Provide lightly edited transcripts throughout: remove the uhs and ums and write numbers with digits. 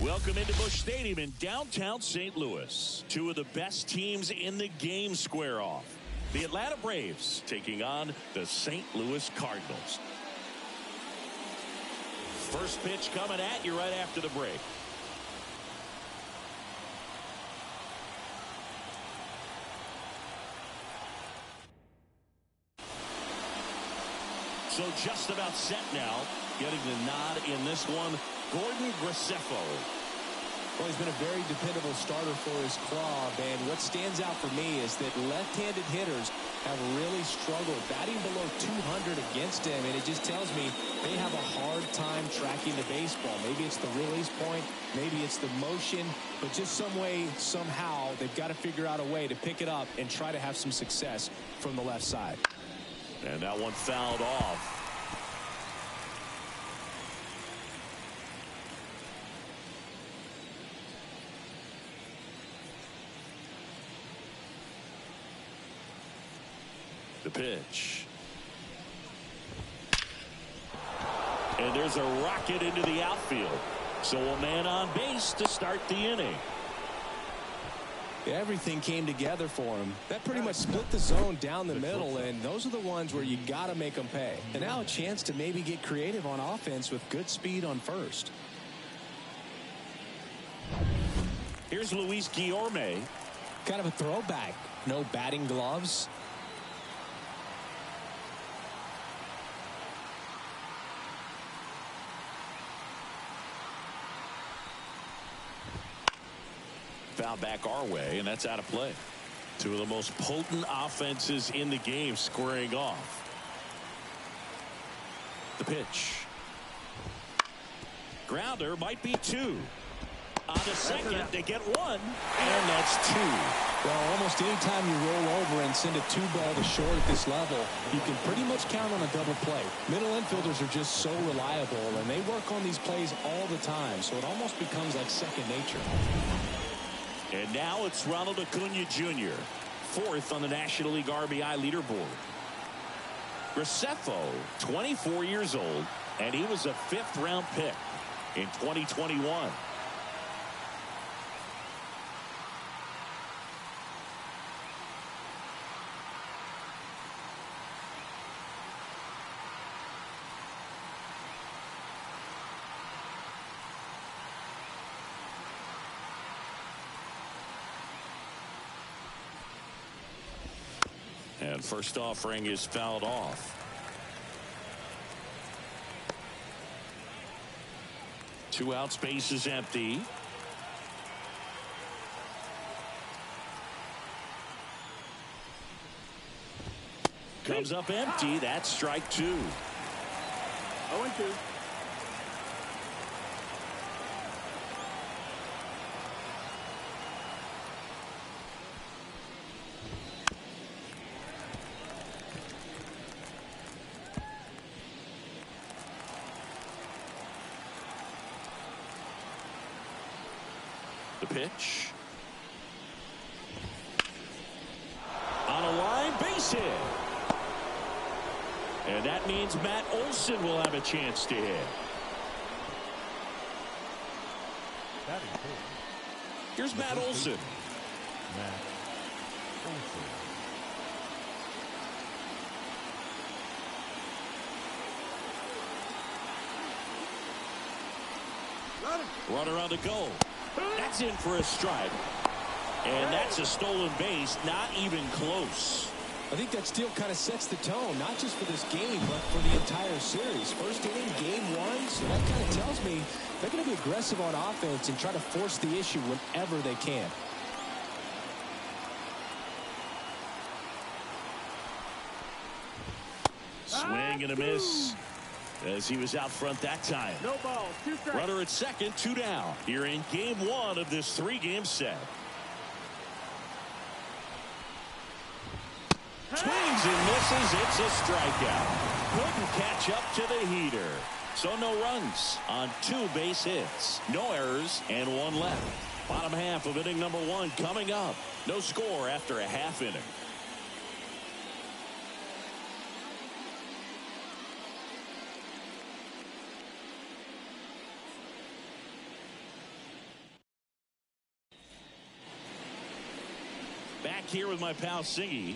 Welcome into Busch Stadium in downtown St. Louis. Two of the best teams in the game square off. The Atlanta Braves taking on the St. Louis Cardinals. First pitch coming at you right after the break. So just about set now. Getting the nod in this one, Gordon Graceffo. Well, he's been a very dependable starter for his club, and what stands out for me is that left-handed hitters have really struggled batting below 200 against him, and it just tells me they have a hard time tracking the baseball. Maybe it's the release point, maybe it's the motion, but just some way, somehow, they've got to figure out a way to pick it up and try to have some success from the left side. And that one fouled off. The pitch. And there's a rocket into the outfield. So a man on base to start the inning. Everything came together for him. That pretty much split the zone down the middle, and those are the ones where you got to make them pay. And now a chance to maybe get creative on offense with good speed on first. Here's Luis Guillorme. Kind of a throwback. No batting gloves. Foul back our way, and that's out of play. Two of the most potent offenses in the game squaring off. The pitch. Grounder might be two. On the second, they get one, and that's two. Well, almost any time you roll over and send a two ball to short at this level, you can pretty much count on a double play. Middle infielders are just so reliable, and they work on these plays all the time, so it almost becomes like second nature. And now it's Ronald Acuna Jr., fourth on the National League RBI leaderboard. Graceffo, 24 years old, and he was a fifth-round pick in 2021. And first offering is fouled off. Two out, space is empty. Comes up empty. That's strike two. 0-2. The pitch. On a line, base hit. And that means Matt Olson will have a chance to hit. Here's Matt Olson. Runner on the go. That's in for a strike. And that's a stolen base, not even close. I think that steal kind of sets the tone, not just for this game, but for the entire series. First inning, game one, so that kind of tells me they're going to be aggressive on offense and try to force the issue whenever they can. Swing and a miss as he was out front that time. No ball, 2 strikes. Runner at second, 2 down. Here in game one of this 3-game set. Swings and misses. It's a strikeout. Couldn't catch up to the heater. So no runs on 2 base hits. No errors and 1 left. Bottom half of inning number 1 coming up. No score after a half inning. Back here with my pal Singy.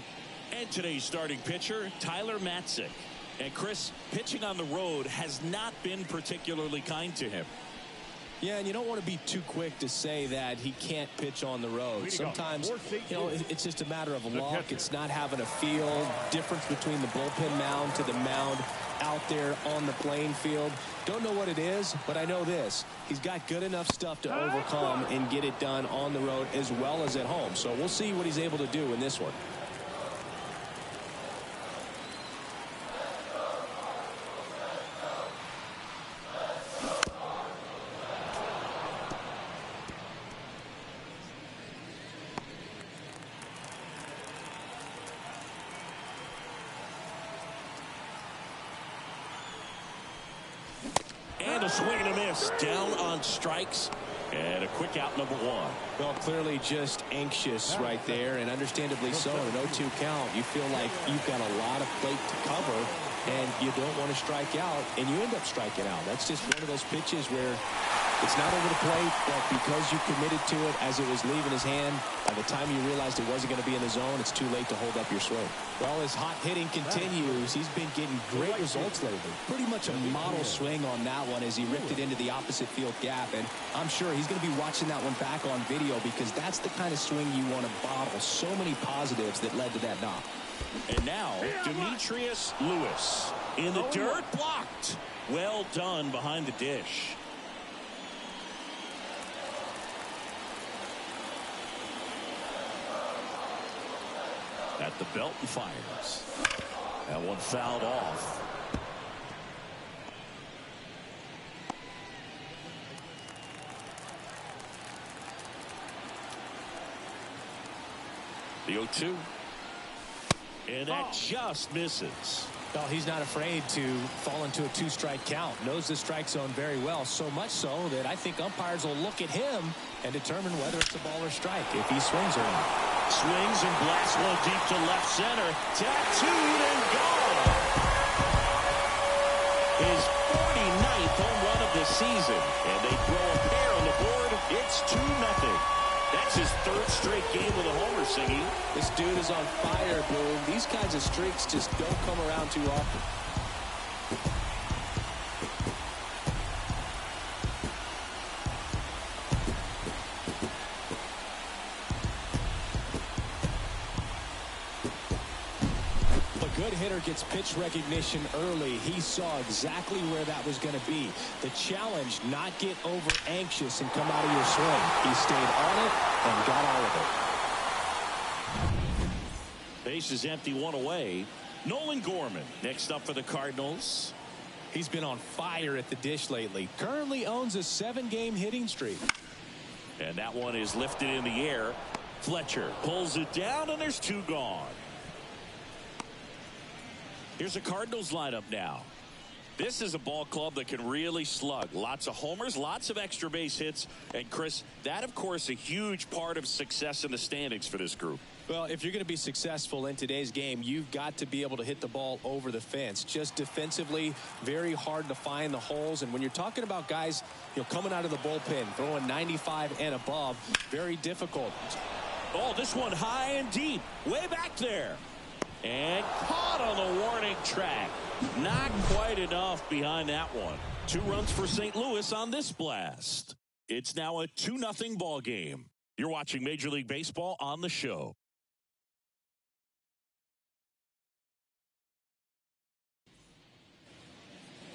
And today's starting pitcher, Tyler Matzik. And Chris, pitching on the road has not been particularly kind to him. Yeah, and you don't want to be too quick to say that he can't pitch on the road. Sometimes, it's just a matter of luck. It's not having a feel. Difference between the bullpen mound to the mound out there on the playing field. Don't know what it is, but I know this. He's got good enough stuff to overcome and get it done on the road as well as at home. So we'll see what he's able to do in this one. And a swing and a miss. Down on strikes. And a quick out, number one. Well, clearly just anxious right there, and understandably so. An 0-2 count. You feel like you've got a lot of plate to cover, and you don't want to strike out, and you end up striking out. That's just one of those pitches where it's not over the plate, but because you committed to it as it was leaving his hand, by the time you realized it wasn't going to be in the zone, it's too late to hold up your swing. Well, as hot hitting continues, he's been getting great results lately. Pretty much a model swing on that one as he ripped it into the opposite field gap, and I'm sure he's going to be watching that one back on video because that's the kind of swing you want to bottle. So many positives that led to that knock. And now, ST.LOUIS in the dirt, blocked. Well done behind the dish. At the belt and fires. That one fouled off. The 0-2. And that just misses. Well, he's not afraid to fall into a two-strike count. Knows the strike zone very well, so much so that I think umpires will look at him and determine whether it's a ball or strike if he swings or not. Swings and blasts one deep to left center. Tattooed and gone. His 49th home run of the season. And they throw a pair on the board. It's 2-0. That's his third straight game with a homer, Singy. This dude is on fire, Boom. These kinds of streaks just don't come around too often. Good hitter gets pitch recognition early. He saw exactly where that was going to be. The challenge, not get over anxious and come out of your swing. He stayed on it and got all of it. Base is empty, one away. Nolan Gorman next up for the Cardinals. He's been on fire at the dish lately. Currently owns a 7-game hitting streak. And that one is lifted in the air. Fletcher pulls it down, and there's 2 gone. Here's a Cardinals lineup now. This is a ball club that can really slug. Lots of homers, lots of extra base hits. And, Chris, that, of course, a huge part of success in the standings for this group. Well, if you're going to be successful in today's game, you've got to be able to hit the ball over the fence. Just defensively, very hard to find the holes. And when you're talking about guys, coming out of the bullpen, throwing 95 and above, very difficult. Oh, this one high and deep, way back there. And caught on the warning track. Not quite enough behind that one. 2 runs for St. Louis on this blast. It's now a 2-0 ball game. You're watching Major League Baseball on the show.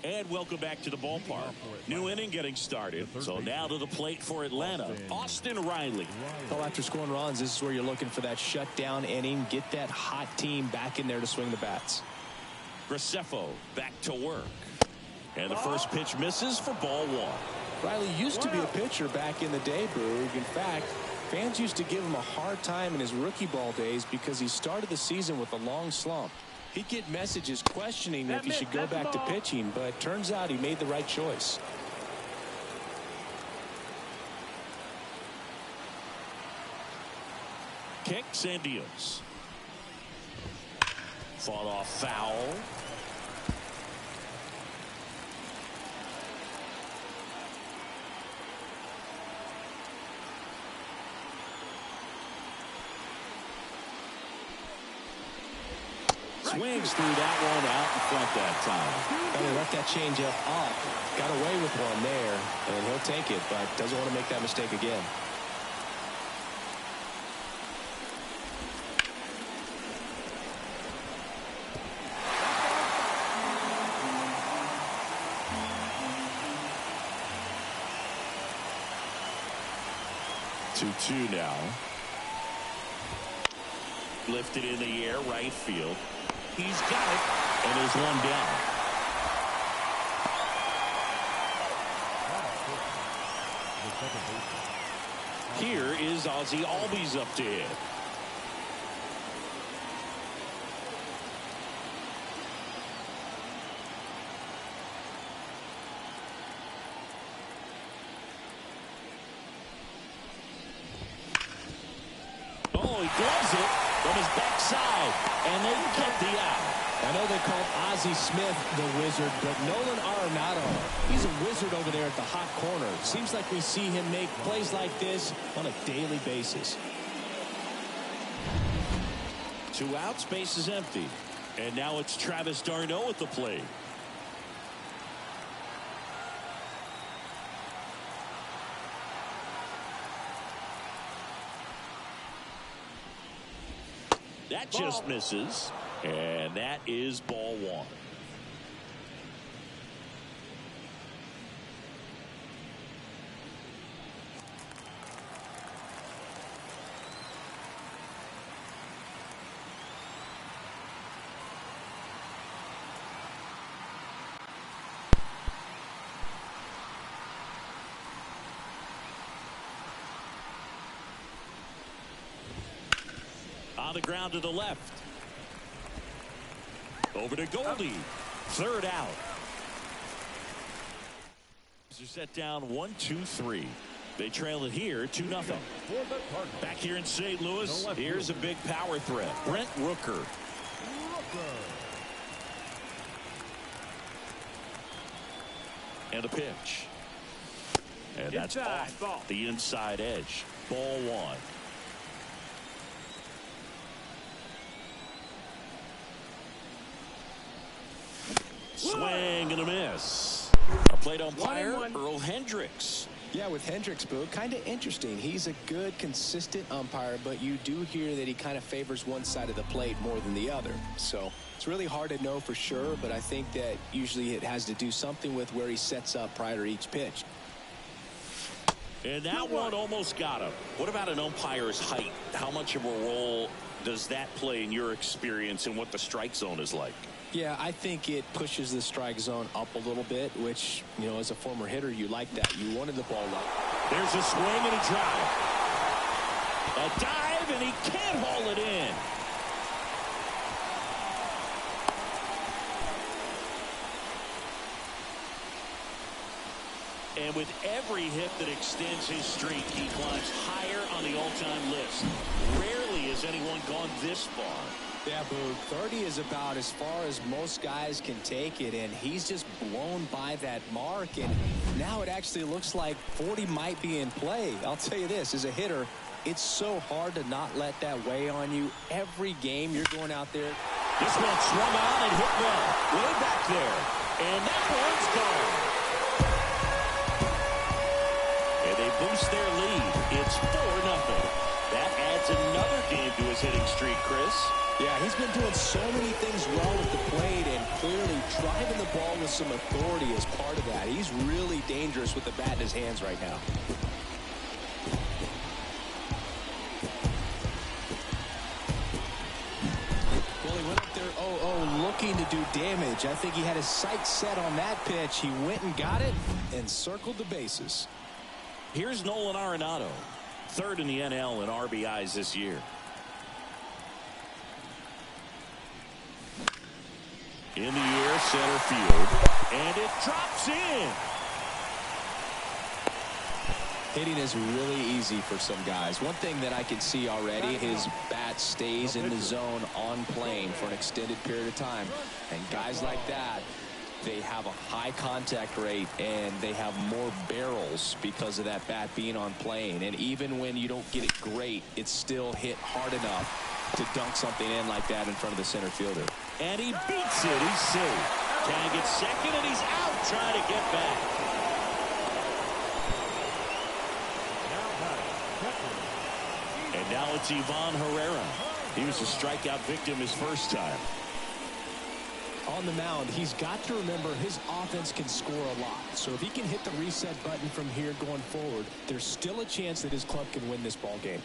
And welcome back to the ballpark. New inning getting started. So now to the plate for Atlanta, Austin Riley. Well, after scoring runs, this is where you're looking for that shutdown inning. Get that hot team back in there to swing the bats. Graceffo back to work. And the first pitch misses for ball 1. Riley used to be a pitcher back in the day, Boog. In fact, fans used to give him a hard time in his rookie ball days because he started the season with a long slump. He'd get messages questioning if he should go back to pitching, but turns out he made the right choice. Kicks and deals. Fought off foul. Swings through that one out in front that time. And he left that changeup up. Got away with one there, and he'll take it, but doesn't want to make that mistake again. Two now. Lifted in the air, right field. He's got it, and there's one down. Here is Ozzie Albies up to hit. Oh, he gloves it from his backside, and they get the out. I know they called Ozzie Smith the wizard, but Nolan Arenado, he's a wizard over there at the hot corner. Seems like we see him make plays like this on a daily basis. 2 outs, base is empty. And now it's Travis d'Arnaud at the plate. That just misses. And that is ball 1. On the ground to the left. Over to Goldie. 3rd out. They're set down 1-2-3. They trail it here 2-0. Back here in St. Louis, here's a big power threat. Brent Rooker. And a pitch. And that's off the inside edge. Ball 1. Swing and a miss. A plate umpire, Earl Hendricks. Yeah, with Hendricks, Boo, kind of interesting. He's a good, consistent umpire, but you do hear that he kind of favors one side of the plate more than the other. So it's really hard to know for sure, but I think that usually it has to do something with where he sets up prior to each pitch. And that one almost got him. What about an umpire's height? How much of a role does that play in your experience and what the strike zone is like? Yeah, I think it pushes the strike zone up a little bit, which, you know, as a former hitter, you like that. You wanted the ball up. There's a swing and a drive. A dive, and he can't haul it in. And with every hit that extends his streak, he climbs higher on the all-time list. Rarely has anyone gone this far. Yeah, Boo, 30 is about as far as most guys can take it, and he's just blown by that mark, and now it actually looks like 40 might be in play. I'll tell you this, as a hitter, it's so hard to not let that weigh on you. Every game you're going out there. This one swung on and hit well, way back there, and that one's gone. And they boost their lead. It's 4-0. That adds another game to his hitting streak, Chris. Yeah, he's been doing so many things well with the plate and clearly driving the ball with some authority as part of that. He's really dangerous with the bat in his hands right now. Well, he went up there, looking to do damage. I think he had his sights set on that pitch. He went and got it and circled the bases. Here's Nolan Arenado, 3rd in the NL in RBIs this year. In the air, center field, and it drops in. Hitting is really easy for some guys. One thing that I can see already, his bat stays in the zone on plane for an extended period of time. And guys like that, they have a high contact rate and they have more barrels because of that bat being on plane. And even when you don't get it great, it's still hit hard enough to dunk something in like that in front of the center fielder. And he beats it. He's safe. Tag at second, and he's out trying to get back. And now it's Ivan Herrera. He was a strikeout victim his first time. On the mound, he's got to remember his offense can score a lot. So if he can hit the reset button from here going forward, there's still a chance that his club can win this ball game.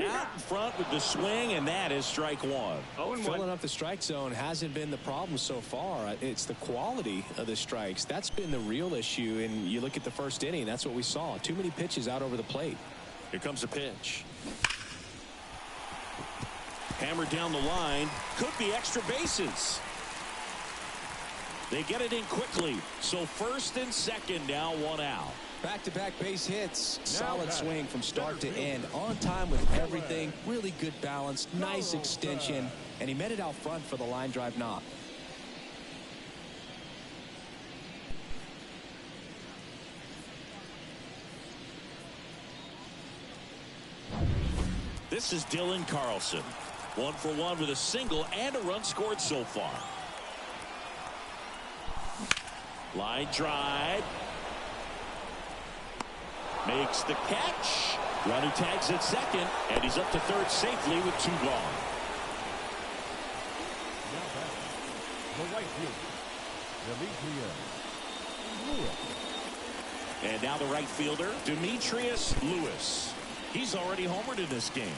Out in front with the swing, and that is strike one. Filling up the strike zone hasn't been the problem so far. It's the quality of the strikes. That's been the real issue. And you look at the first inning, that's what we saw. Too many pitches out over the plate. Here comes a pitch. Hammered down the line. Could be extra bases. They get it in quickly. So first and second now, one out. Back-to-back base hits. Solid swing from start to end. On time with everything. Really good balance. Nice extension. And he met it out front for the line drive knock. This is Dylan Carlson. 1 for 1 with a single and a run scored so far. Line drive. Makes the catch. Runner tags at second, and he's up to third safely with 2 gone. And now the right fielder, ST.LOUIS. He's already homered in this game.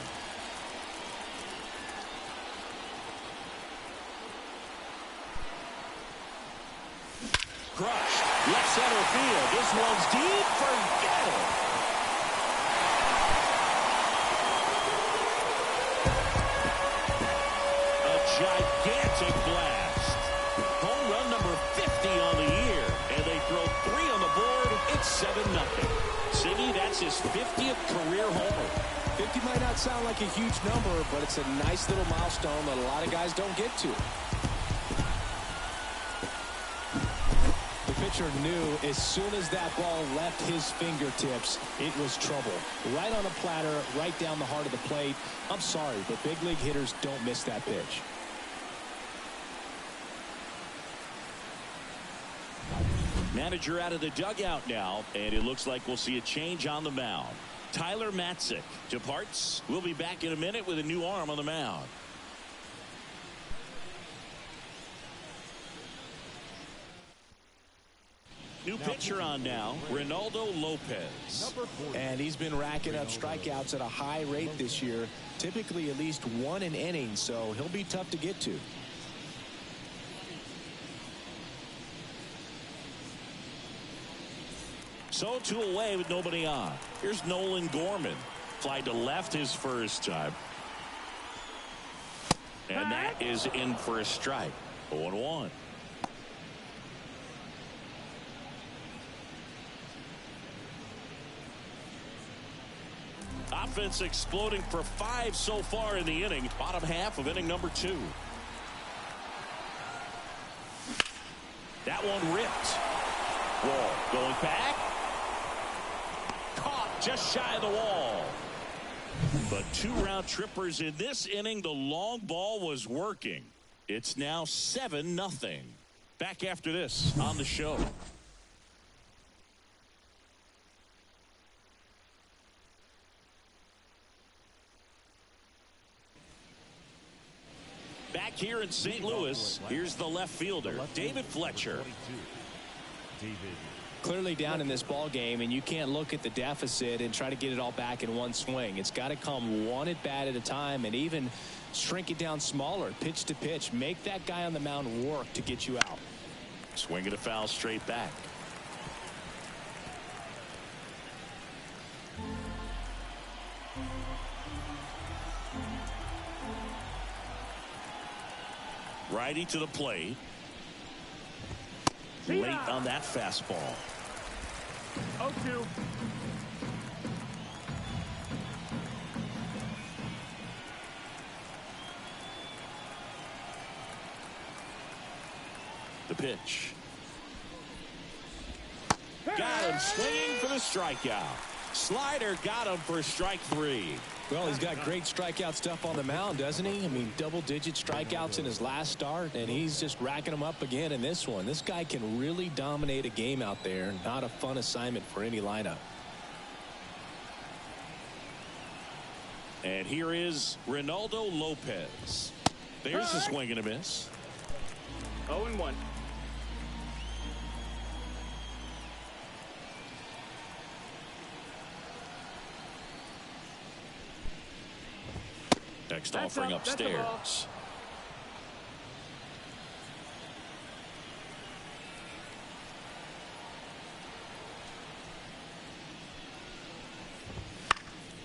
Crushed. Left center field. This one's deep. Forget it. A gigantic blast. Home run number 50 on the year. And they throw 3 on the board. It's 7-0. Siggy, that's his 50th career homer. 50 might not sound like a huge number, but it's a nice little milestone that a lot of guys don't get to. The pitcher knew as soon as that ball left his fingertips, it was trouble. Right on a platter, right down the heart of the plate. I'm sorry, but big league hitters don't miss that pitch. Manager out of the dugout now, and it looks like we'll see a change on the mound. Tyler Matzik departs. We'll be back in a minute with a new arm on the mound. New pitcher on now, Ronaldo Lopez. And he's been racking up strikeouts at a high rate this year, typically at least 1 an inning, so he'll be tough to get to. So 2 away with nobody on. Here's Nolan Gorman. Fly to left his first time. And that is in for a strike. 0-1. Offense exploding for 5 so far in the inning. Bottom half of inning number 2. That one ripped. Wall going back. Caught just shy of the wall. But 2 round trippers in this inning. The long ball was working. It's now 7-0. Back after this on the show. Back here in St. Louis, here's the left fielder, David Fletcher. Clearly down in this ball game, and you can't look at the deficit and try to get it all back in one swing. It's got to come 1 at bat at a time, and even shrink it down smaller, pitch to pitch. Make that guy on the mound work to get you out. Swing and a foul straight back. Righty to the plate. Late on that fastball. 0-2. The pitch. Got him swinging for the strikeout. Slider got him for strike 3. Well, he's got great strikeout stuff on the mound, doesn't he? I mean, double-digit strikeouts in his last start, and he's just racking them up again in this one. This guy can really dominate a game out there. Not a fun assignment for any lineup. And here is Ronaldo Lopez. There's a swing and a miss. 0-1. Next offering upstairs.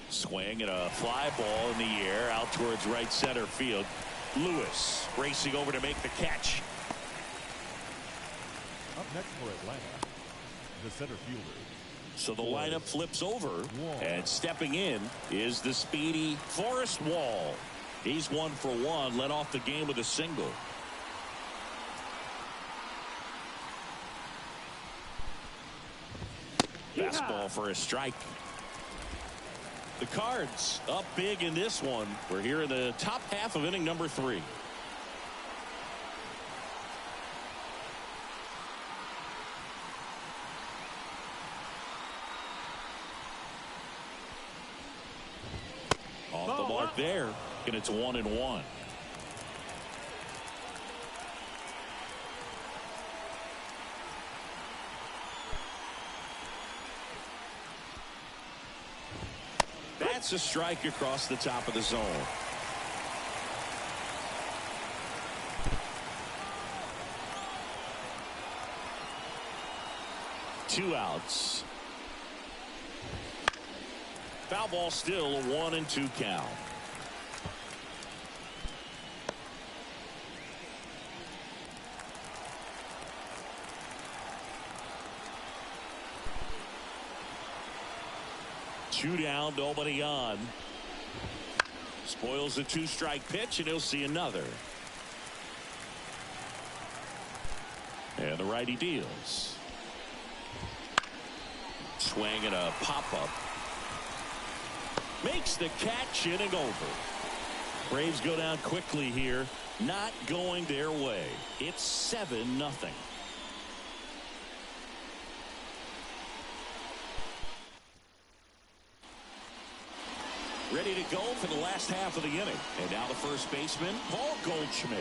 Swing and a fly ball in the air out towards right center field. Lewis racing over to make the catch. Up next for Atlanta, the center fielder. So the lineup flips over, and stepping in is the speedy Forrest Wall. He's 1 for 1, led off the game with a single. Fastball for a strike. The Cards up big in this one. We're here in the top half of inning number 3. Off the mark there, and it's 1-1. That's a strike across the top of the zone. Two outs. Foul ball, still a 1-2 count. Two down, nobody on. Spoils a 2-strike pitch, and he'll see another. And the righty deals. Swing and a pop-up. Makes the catch, inning over. Braves go down quickly here. Not going their way. It's 7-0. Ready to go for the last half of the inning. And now the first baseman, Paul Goldschmidt.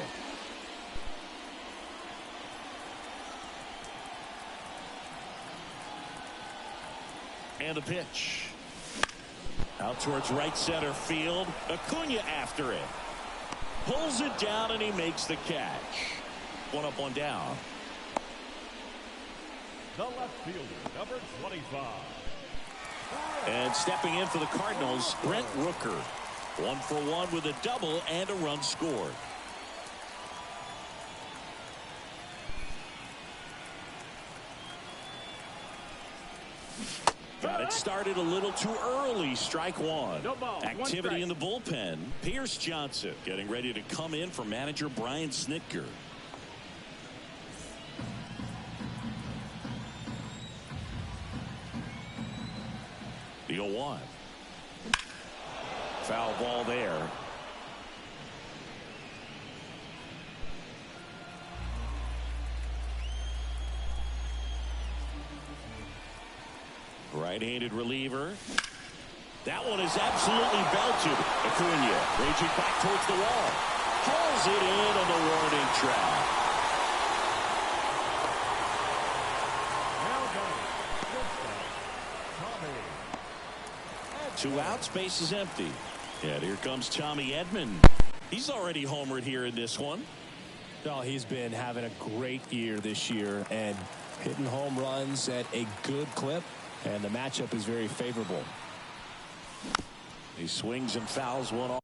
And the pitch. Out towards right center field. Acuna after it. Pulls it down, and he makes the catch. 1 up, 1 down. The left fielder, number 25. And stepping in for the Cardinals, Brent Rooker. 1 for 1 with a double and a run scored. Got it started a little too early. Strike 1. No ball, Activity 1 strike. in the bullpen. Pierce Johnson getting ready to come in for manager Brian Snitker. The 0-1. Foul ball there. Right-handed reliever. That one is absolutely belted. Acuna raging back towards the wall. Hauls it in on the warning track. Now done. 2 outs, base is empty. And here comes Tommy Edman. He's already homered here in this one. Well, he's been having a great year this year and hitting home runs at a good clip. And the matchup is very favorable. He swings and fouls one off.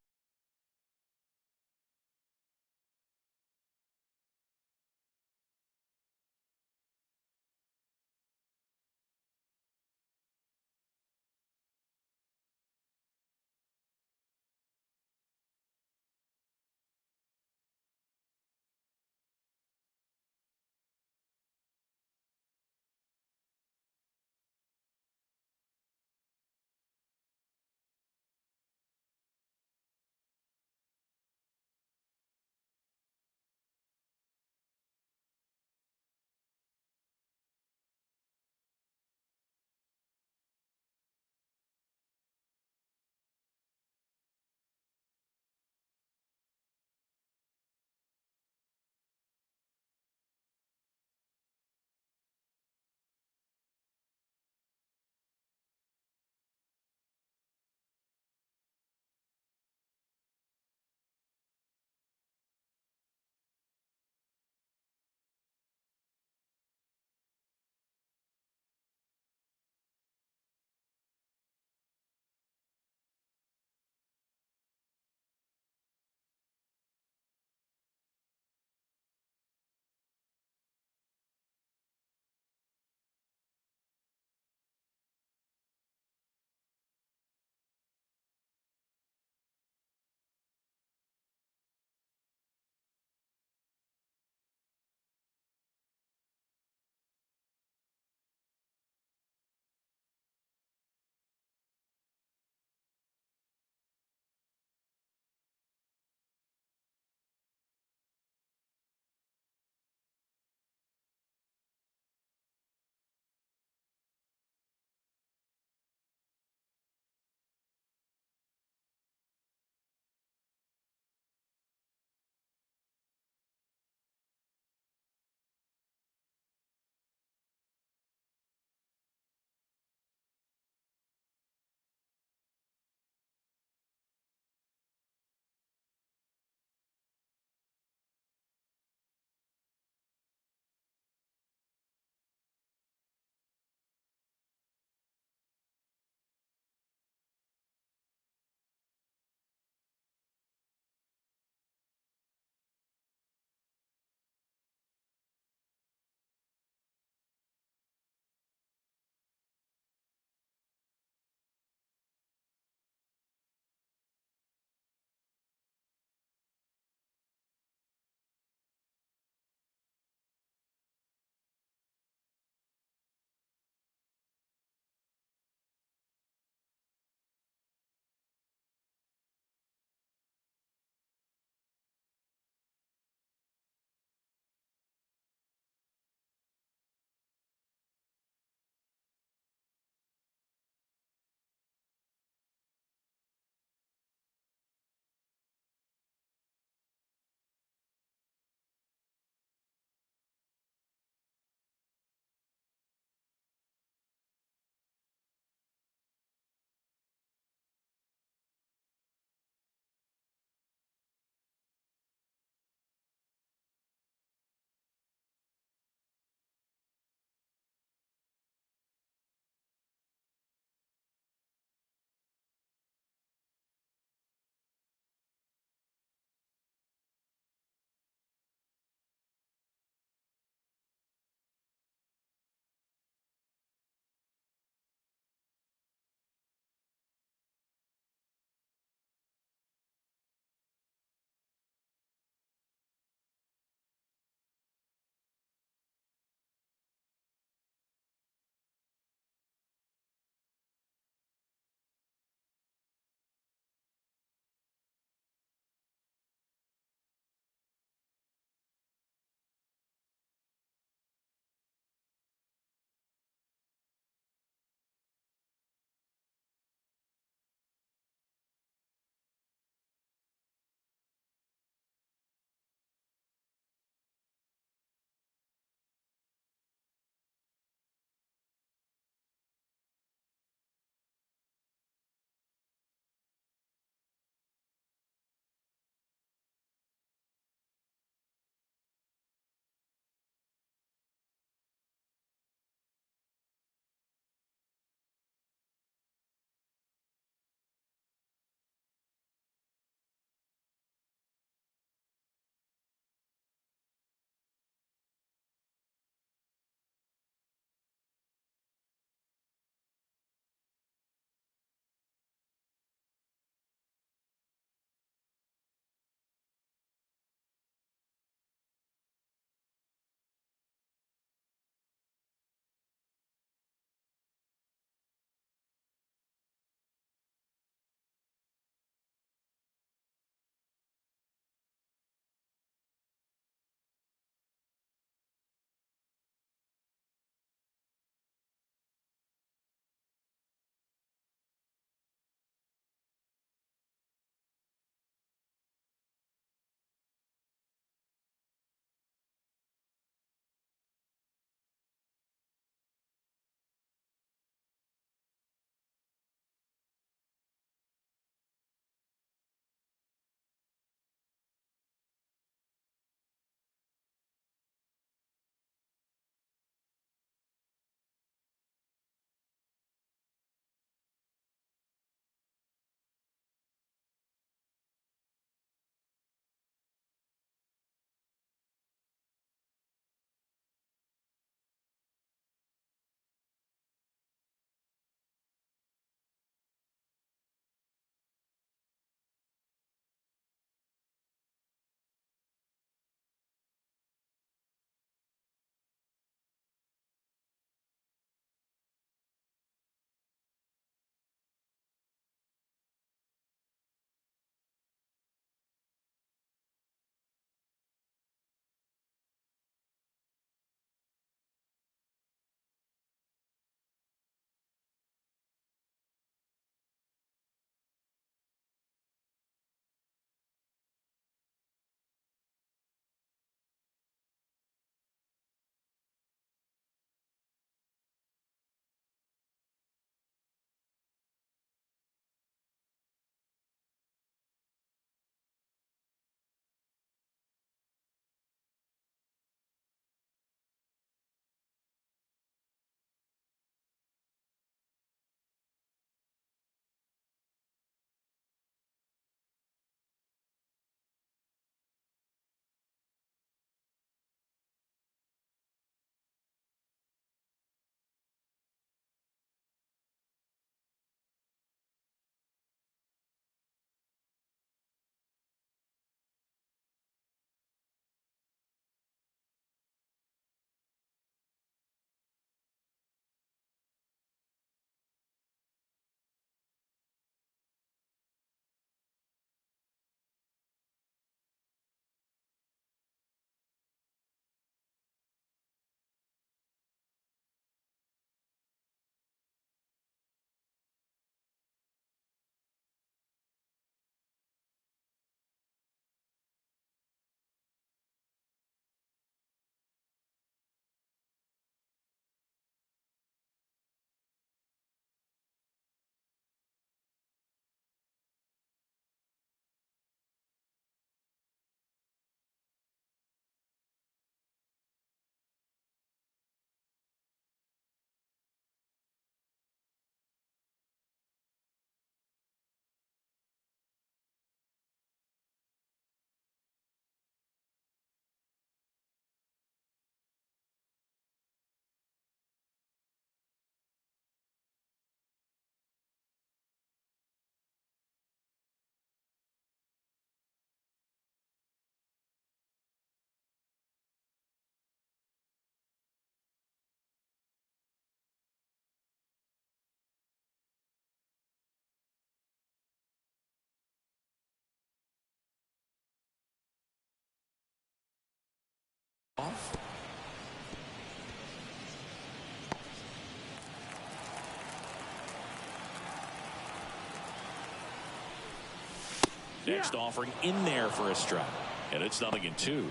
Next offering in there for a strike. And it's 0-2.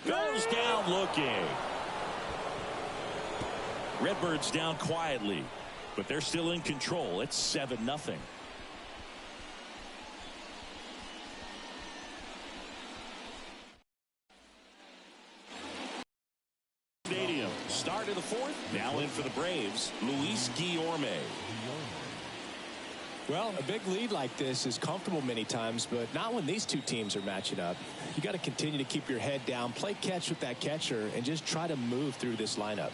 Goes down looking. Redbirds down quietly, but they're still in control. It's 7-0. Stadium. Start of the fourth. Now in for the Braves, Luis Guillorme. Well, a big lead like this is comfortable many times, but not when these two teams are matching up. You got to continue to keep your head down, play catch with that catcher, and just try to move through this lineup.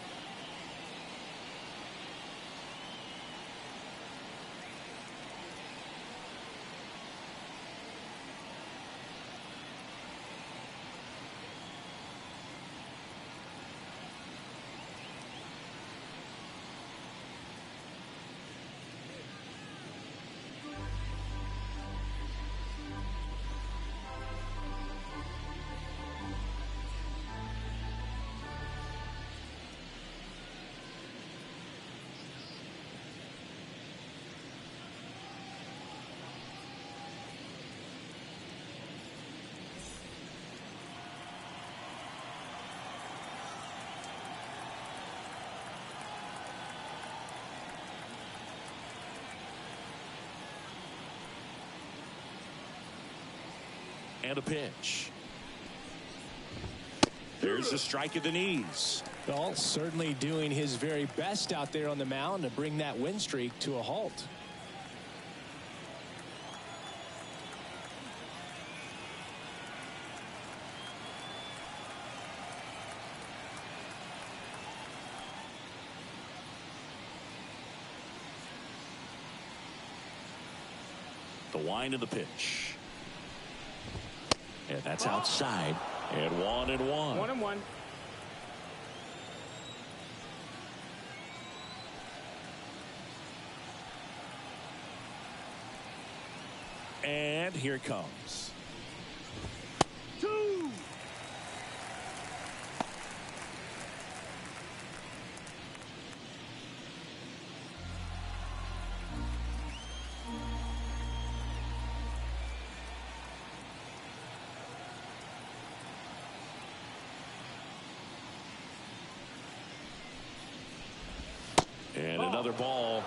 And a pitch. There's a strike at the knees. Well, certainly doing his very best out there on the mound to bring that win streak to a halt. The wind of the pitch. And that's outside. And 1-1. 1-1. And here it comes. 2. And another ball.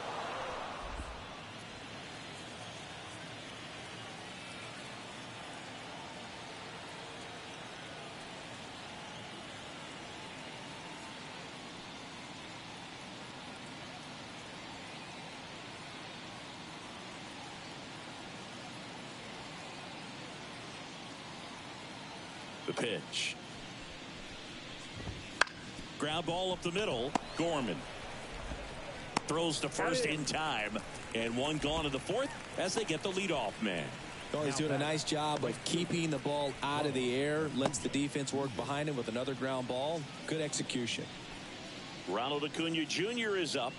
The pitch. Ground ball up the middle. Gorman throws to first in time, and one gone in the fourth as they get the leadoff man. Well, he's doing a nice job of keeping the ball out of the air, lets the defense work behind him with another ground ball. Good execution. Ronald Acuna Jr. is up.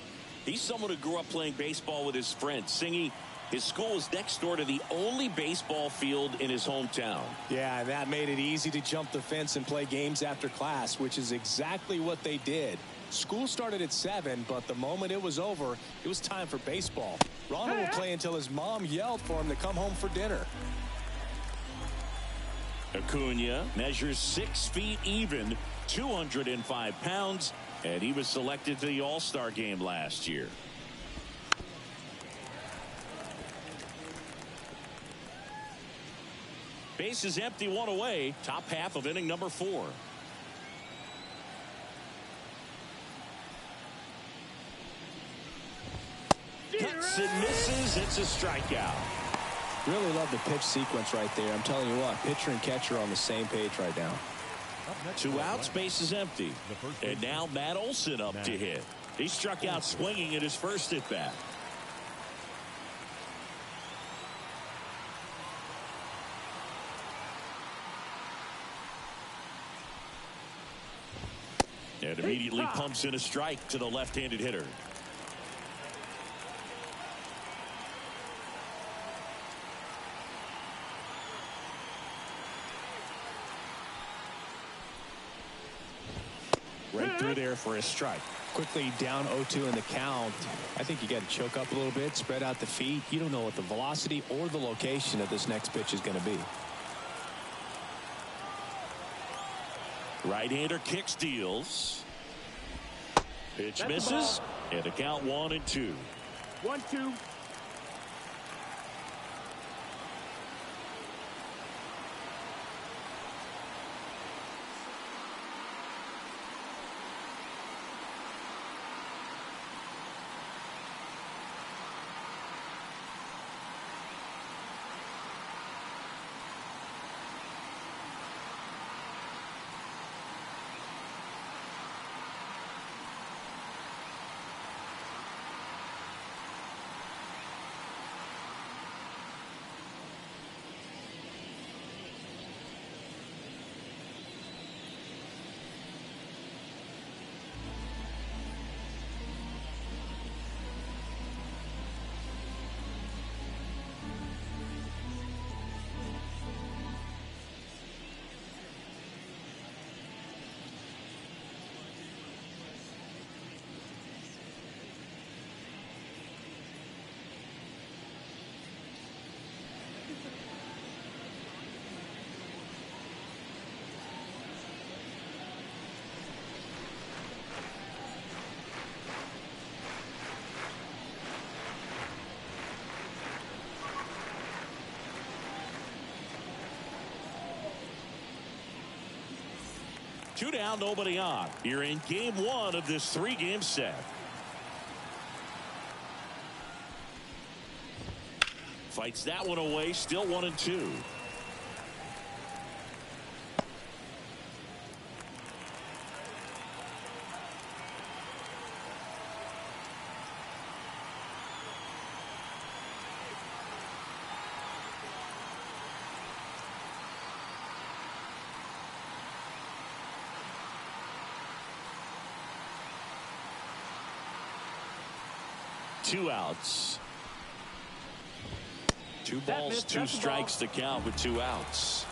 He's someone who grew up playing baseball with his friends. Singy, his school is next door to the only baseball field in his hometown. Yeah, and that made it easy to jump the fence and play games after class, which is exactly what they did. School started at 7, but the moment it was over, it was time for baseball. Ronald will play until his mom yelled for him to come home for dinner. Acuna measures 6 feet even, 205 pounds, and he was selected to the All-Star game last year. Base is empty, 1 away. Top half of inning number 4. Cuts and misses. It's a strikeout. Really love the pitch sequence right there. I'm telling you what, pitcher and catcher are on the same page right now. 2 outs, base is empty. And now Matt Olson up to hit. He struck out swinging at his first at bat. And immediately pumps in a strike to the left-handed hitter. right through there for a strike. Quickly down 0-2 in the count. I think you got to choke up a little bit, spread out the feet. You don't know what the velocity or the location of this next pitch is going to be. Right-hander kicks, deals. Pitch misses, and the count 1-2. 1-2. Two down, nobody on. You're in game one of this three-game set. Fights that one away, still 1-2. Two outs. Two balls, two strikes to count with 2 outs.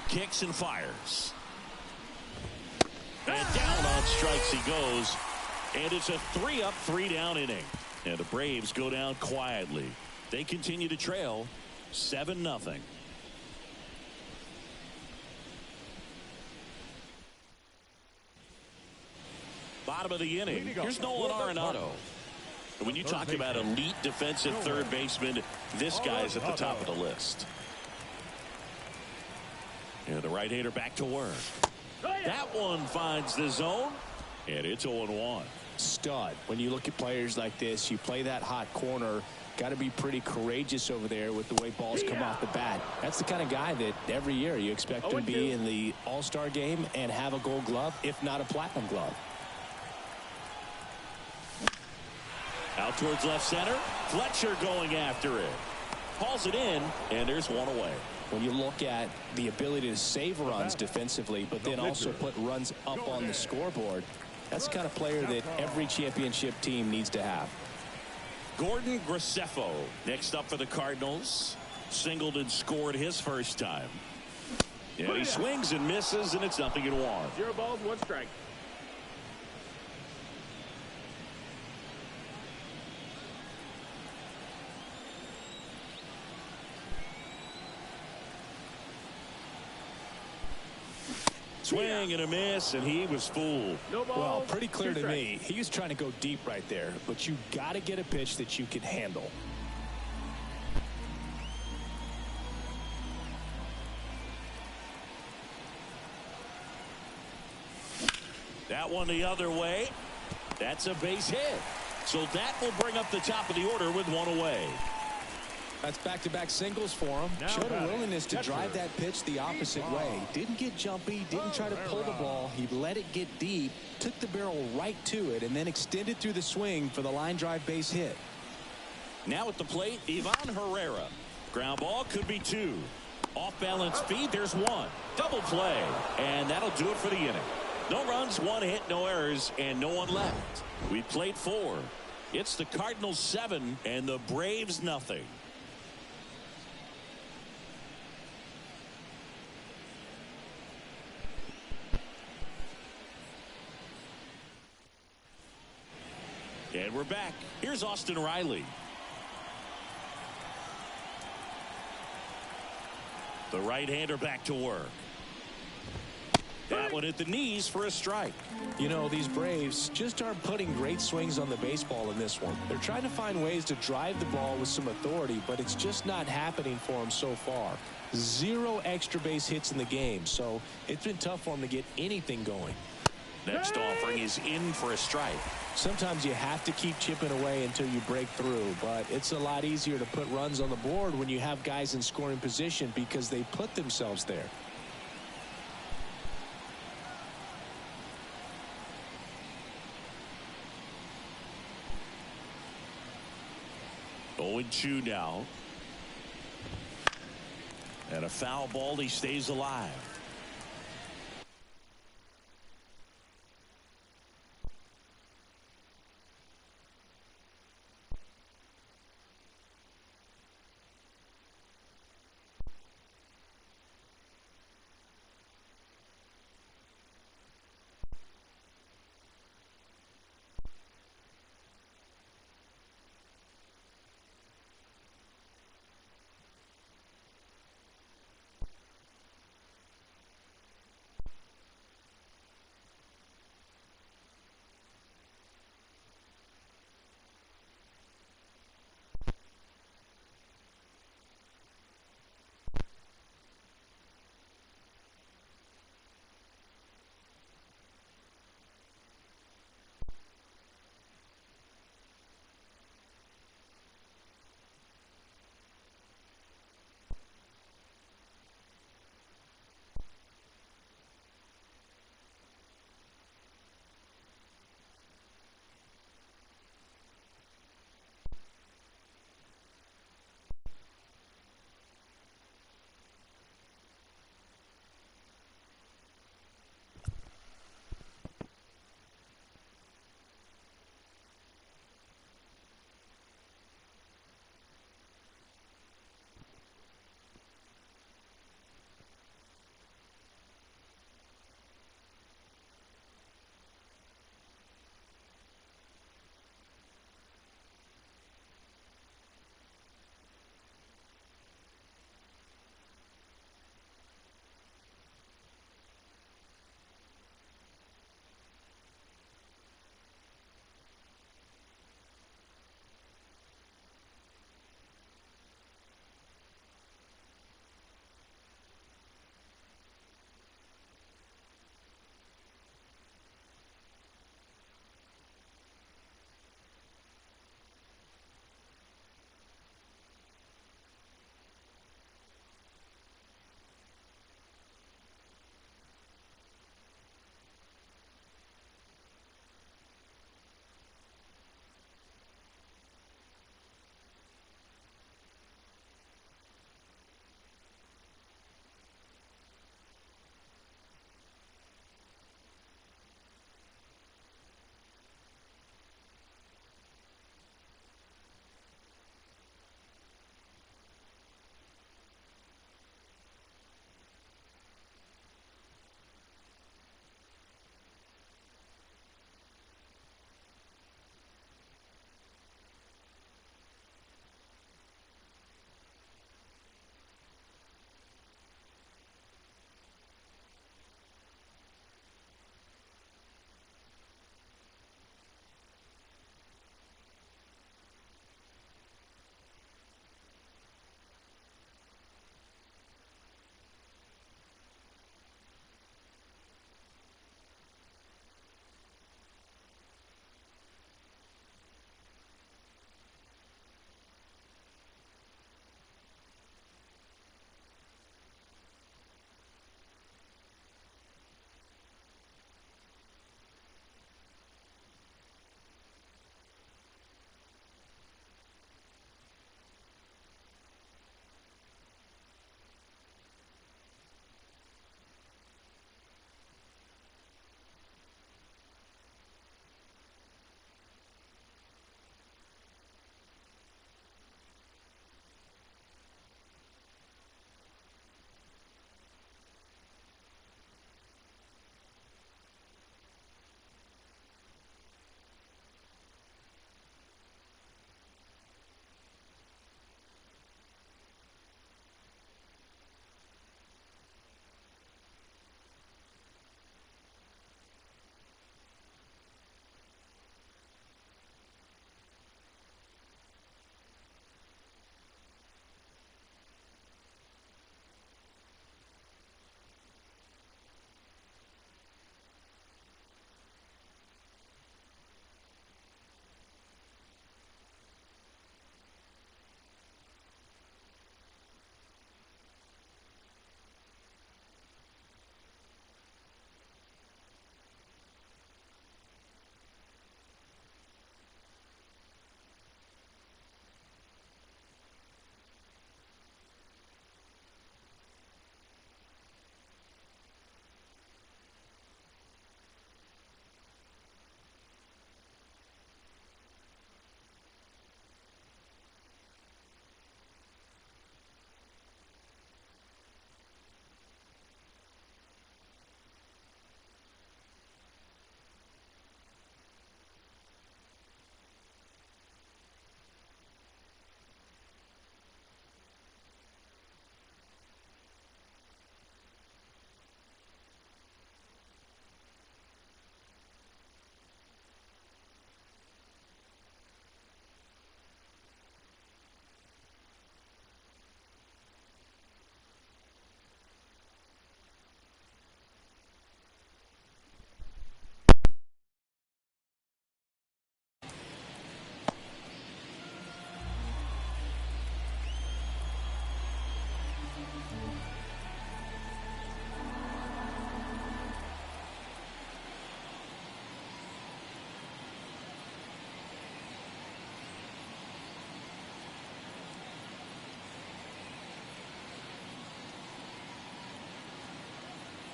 Kicks and fires. And down on strikes he goes. And it's a 3-up, 3-down inning. And the Braves go down quietly. They continue to trail 7-0. Bottom of the inning. Here's Nolan Arenado. When you talk about elite defensive third baseman, this guy's at the top of the list. And the right-hander back to work. That one finds the zone, and it's 0-1. Stud. When you look at players like this, you play that hot corner, got to be pretty courageous over there with the way balls come off the bat. That's the kind of guy that every year you expect to be in the All-Star game and have a Gold Glove, if not a Platinum Glove. Out towards left center. Fletcher going after it. Hauls it in, and there's one away. When you look at the ability to save runs defensively, but then also put runs up on the scoreboard, that's the kind of player that every championship team needs to have. Gordon Graceffo next up for the Cardinals. Singled and scored his first time. And he swings and misses, and it's 0-1. 0 balls, 1 strike. Swing and a miss, and he was fooled. No balls, well, pretty clear to me. He was trying to go deep right there, but you got to get a pitch that you can handle. That one the other way. That's a base hit. So that will bring up the top of the order with 1 away. That's back-to-back singles for him. Showed a willingness to drive that pitch the opposite way. Didn't get jumpy, didn't try to pull the ball. He let it get deep, took the barrel right to it, and then extended through the swing for the line drive base hit. Now at the plate, Ivan Herrera. Ground ball could be 2. Off balance feed, there's 1. Double play, and that'll do it for the inning. No runs, 1 hit, no errors, and no one left. We played 4. It's the Cardinals 7 and the Braves nothing. And we're back. Here's Austin Riley. The right-hander back to work. That one at the knees for a strike. You know, these Braves just aren't putting great swings on the baseball in this one. They're trying to find ways to drive the ball with some authority, but it's just not happening for them so far. 0 extra base hits in the game, so it's been tough for them to get anything going. Next offering is in for a strike. Sometimes you have to keep chipping away until you break through, but it's a lot easier to put runs on the board when you have guys in scoring position because they put themselves there. Oh, 0-2 now. And a foul ball. He stays alive.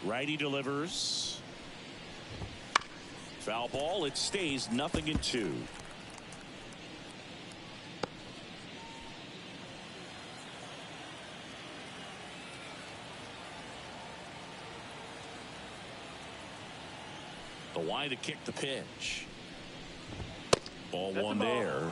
Righty delivers. Foul ball. It stays 0-2. The wide to kick the pitch. Ball one there.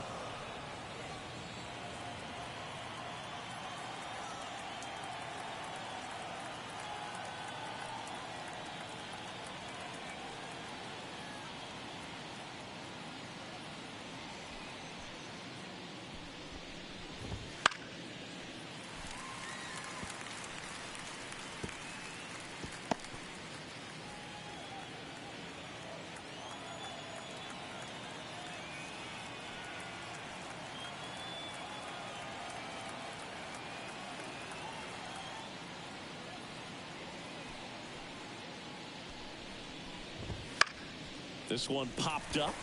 This one popped up.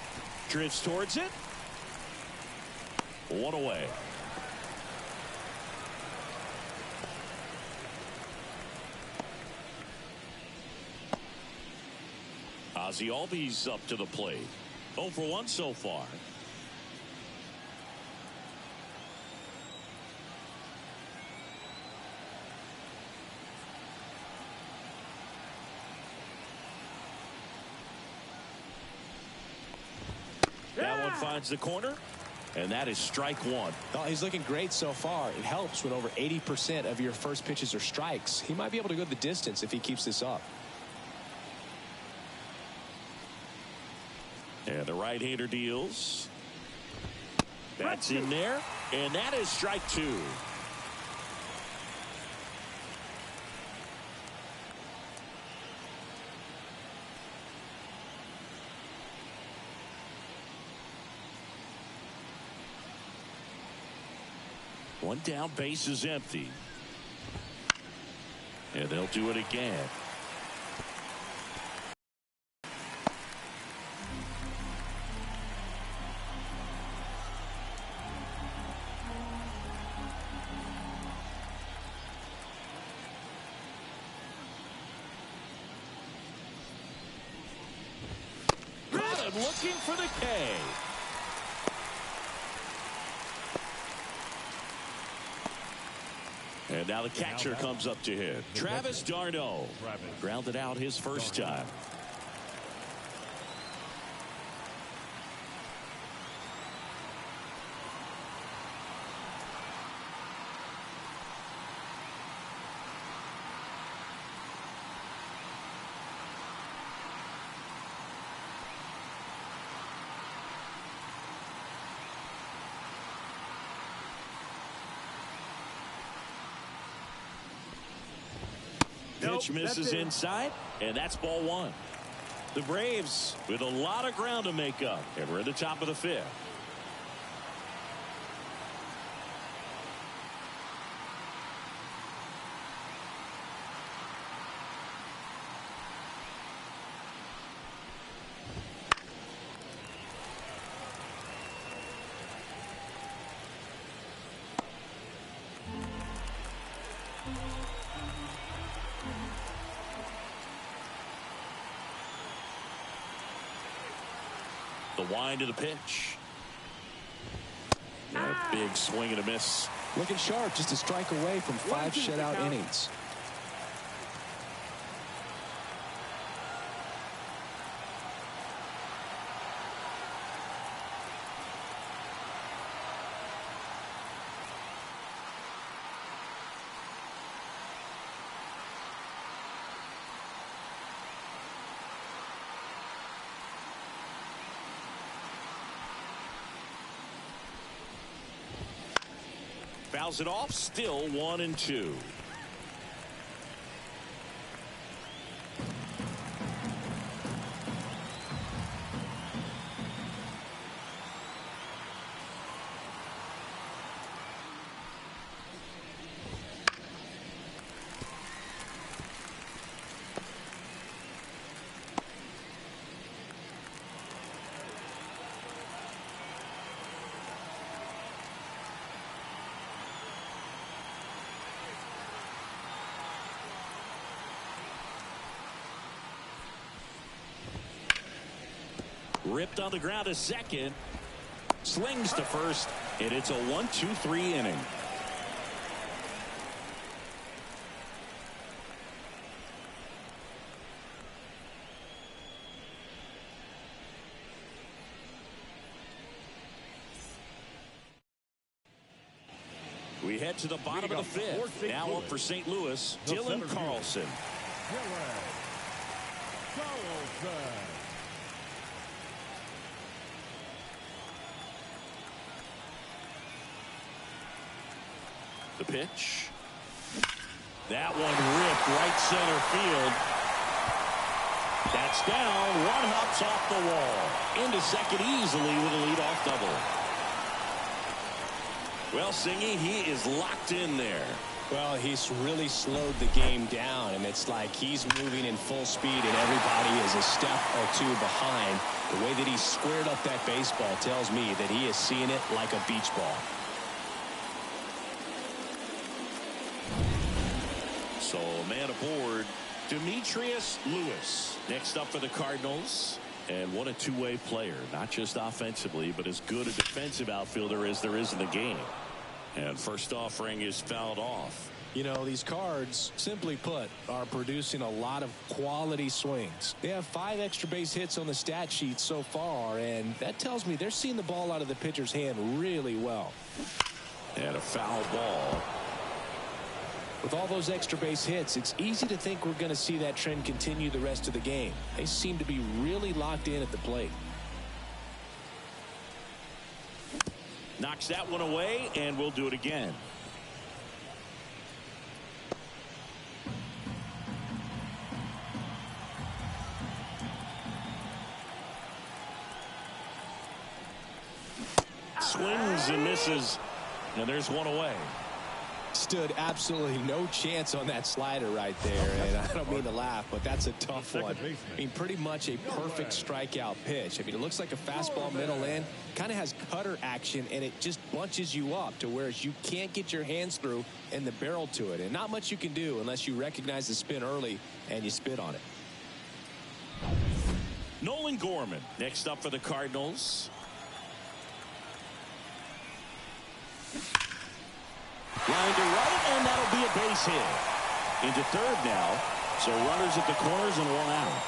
Drifts towards it. One away. Ozzie Albies up to the plate. 0 for 1 so far. That one finds the corner, and that is strike one. Oh, he's looking great so far. It helps when over 80% of your first pitches are strikes. He might be able to go the distance if he keeps this up. And the right-hander deals. That's in there, and that is strike two. One down, base is empty. And they'll do it again. Got him looking for the K. And now the catcher comes up to hit. Travis d'Arnaud grounded out his first time. Pitch misses inside, and that's ball one. The Braves with a lot of ground to make up, and we're at the top of the fifth. The wind of the pitch. And a big swing and a miss. Looking sharp, just a strike away from 5 shutout innings. Fouls it off, still 1-2. Ripped on the ground to second. Slings to first. And it's a 1-2-3 inning. We head to the bottom of the fifth. Now up for St. Louis, Dylan Carlson. The pitch. That one ripped right center field. That's down. One hops off the wall. Into second easily with a leadoff double. Well, Singy, he is locked in there. Well, he's really slowed the game down, and it's like he's moving in full speed, and everybody is a step or two behind. The way that he squared up that baseball tells me that he is seeing it like a beach ball. So, a man aboard, ST.LOUIS. Next up for the Cardinals. And what a two-way player, not just offensively, but as good a defensive outfielder as there is in the game. And first offering is fouled off. You know, these Cards, simply put, are producing a lot of quality swings. They have 5 extra base hits on the stat sheet so far, and that tells me they're seeing the ball out of the pitcher's hand really well. And a foul ball. With all those extra base hits, it's easy to think we're going to see that trend continue the rest of the game. They seem to be really locked in at the plate. Knocks that one away, and we'll do it again. Swings and misses, and there's one away. Stood absolutely no chance on that slider right there, and I don't mean to laugh, but that's a tough one. I mean, pretty much a perfect strikeout pitch. I mean, it looks like a fastball middle in, kind of has cutter action, and it just bunches you up to where you can't get your hands through and the barrel to it, and not much you can do unless you recognize the spin early and you spit on it. Nolan Gorman next up for the Cardinals. Line to right, and that'll be a base hit. Into third now, so runners at the corners and one out.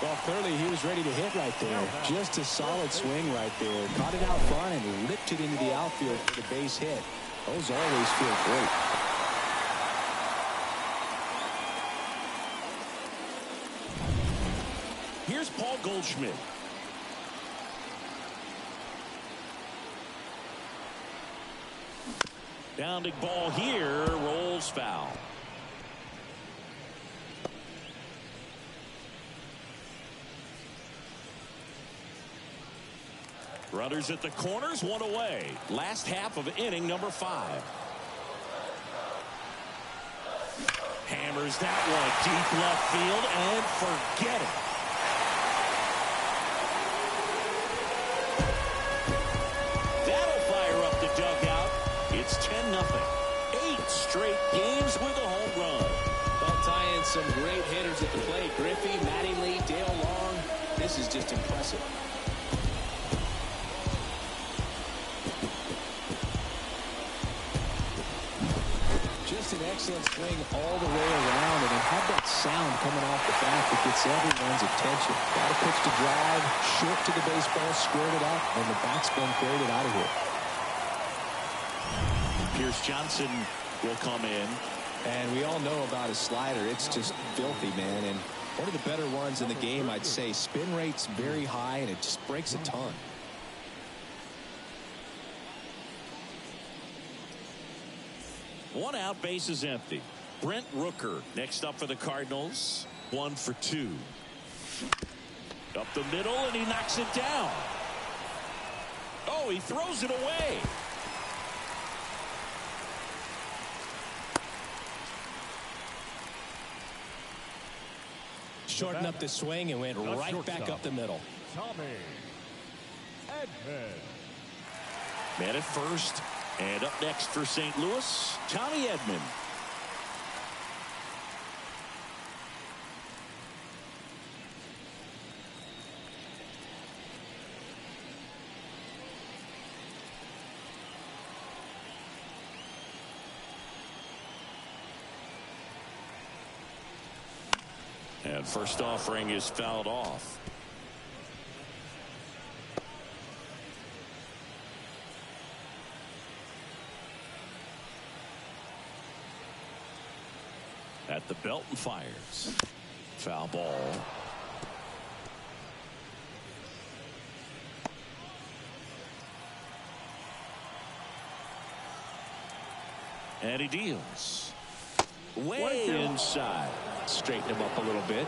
Well, clearly he was ready to hit right there. Just a solid swing right there. Caught it out front and ripped it into the outfield for the base hit. Those always feel great. Here's Paul Goldschmidt. Bounding ball here, rolls foul. Runners at the corners, one away. Last half of inning number 5. Hammers that one deep left field and forget it. It's 10-0. 8 straight games with a home run. Well, tying some great hitters at the plate. Griffey, Mattingly, Dale Long. This is just impressive. Just an excellent swing all the way around, and it had that sound coming off the bat that gets everyone's attention. Got a pitch to drive, short to the baseball, squared it up, and the batsman carried it out of here. Pierce Johnson will come in. And we all know about his slider. It's just filthy, man. And one of the better ones in the game, I'd say. Spin rate's very high, and it just breaks a ton. One out, base is empty. Brent Rooker next up for the Cardinals. 1 for 2. Up the middle, and he knocks it down. Oh, he throws it away. Shortened up the swing and went right back up the middle. Tommy Edman. Man at first, and up next for St. Louis, Tommy Edman. And first offering is fouled off. At the belt and fires. Foul ball. And he deals. Way inside. Straighten him up a little bit.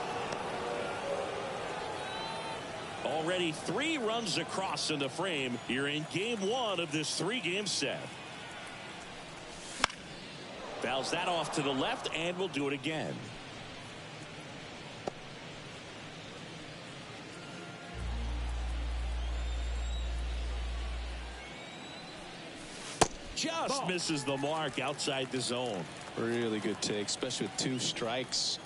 Already 3 runs across in the frame here in game 1 of this 3-game set. Fouls that off to the left, and will do it again. Just misses the mark outside the zone. Really good take, especially with 2 strikes.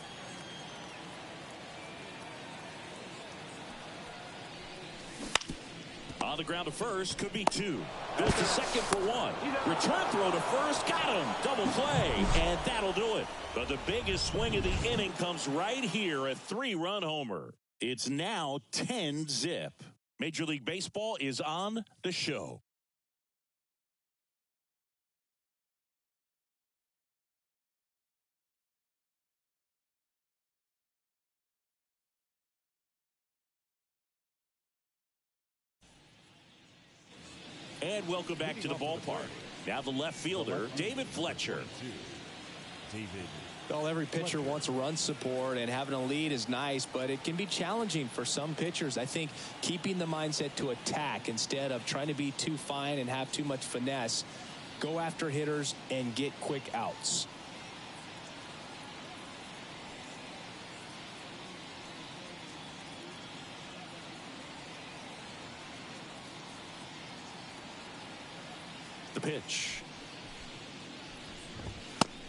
On the ground to first, could be 2. Goes to second for 1. Return throw to first, got him. Double play, and that'll do it. But the biggest swing of the inning comes right here, a 3-run homer. It's now 10-zip. Major League Baseball is on the show. And welcome back to the ballpark. Now the left fielder, David Fletcher. Well, every pitcher wants run support, and having a lead is nice, but it can be challenging for some pitchers. I think keeping the mindset to attack instead of trying to be too fine and have too much finesse. Go after hitters and get quick outs. The pitch.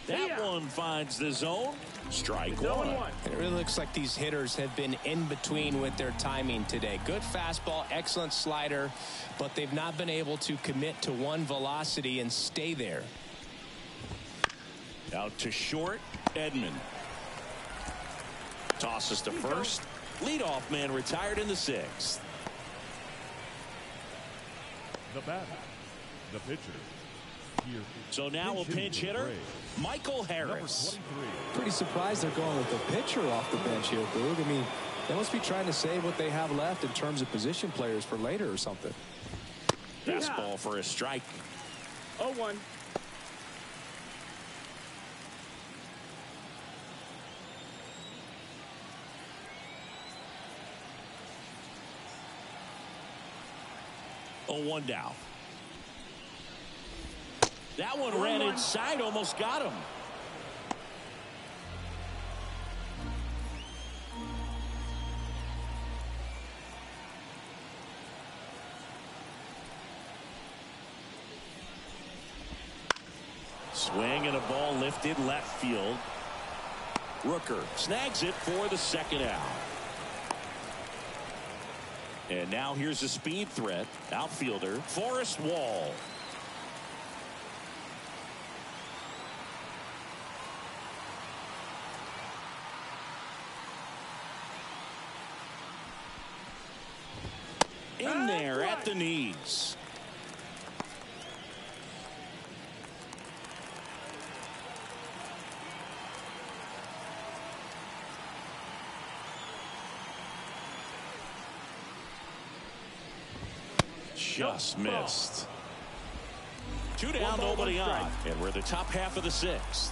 That one finds the zone. Strike 1. It really looks like these hitters have been in between with their timing today. Good fastball, excellent slider, but they've not been able to commit to one velocity and stay there. Out to short, Edman. Tosses to first. Leadoff man retired in the 6th. The batter, the pitcher. So now a pinch hitter, Michael Harris. Pretty surprised they're going with the pitcher off the bench here, Boog. I mean, they must be trying to save what they have left in terms of position players for later or something. Fastball for a strike. 0-1. Oh, 1 down. That one ran inside, almost got him. Swing and a ball lifted left field. Rooker snags it for the 2nd out. And now here's a speed threat. Outfielder Forrest Wall. In there at the knees. Just missed. 2 down, nobody on. And we're the top half of the 6th.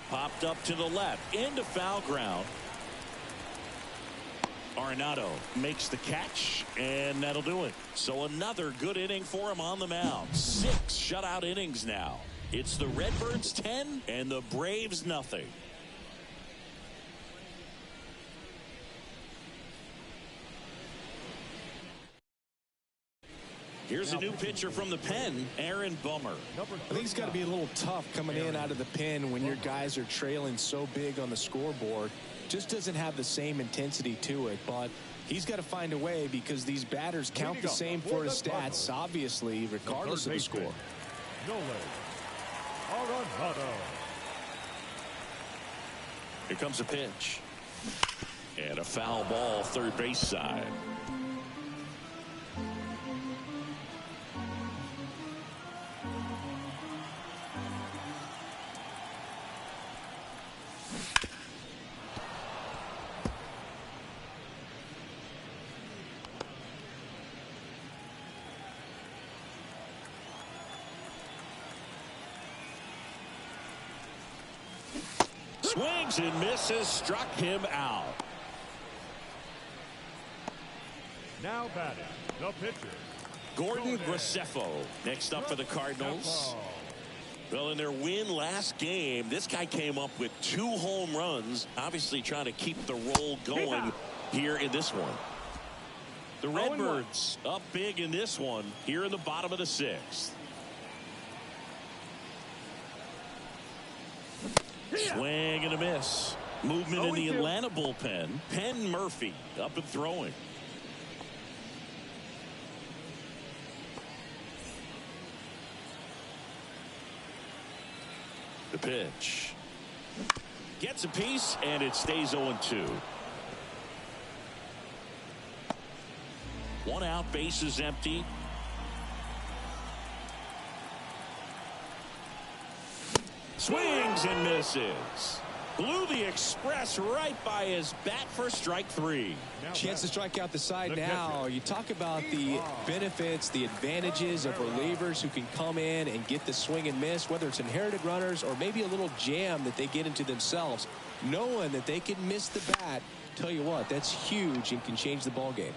Popped up to the left into foul ground. Arenado makes the catch, and that'll do it. So another good inning for him on the mound. 6 shutout innings now. It's the Redbirds 10 and the Braves nothing. Here's a new pitcher from the pen, Aaron Bummer. I think it's got to be a little tough coming in out of the pen when your guys are trailing so big on the scoreboard. Just doesn't have the same intensity to it, but he's got to find a way because these batters count the same for his stats, obviously, regardless of the score. Here comes a pitch. And a foul ball, third base side. Swings and misses, struck him out. Now batting, the pitcher, Gordon Graceffo, next up for the Cardinals. Well, in their win last game, this guy came up with 2 home runs, obviously trying to keep the roll going here in this one. The Redbirds up big in this one here in the bottom of the 6th. Swing and a miss. Movement in the Atlanta bullpen. Penn Murphy up and throwing. The pitch. Gets a piece, and it stays 0-2. 1 out, bases empty. Swings and misses. Blew the express right by his bat for strike 3. Chance to strike out the side now. You talk about the benefits, the advantages of relievers who can come in and get the swing and miss, whether it's inherited runners or maybe a little jam that they get into themselves. Knowing that they can miss the bat, tell you what, that's huge and can change the ball game.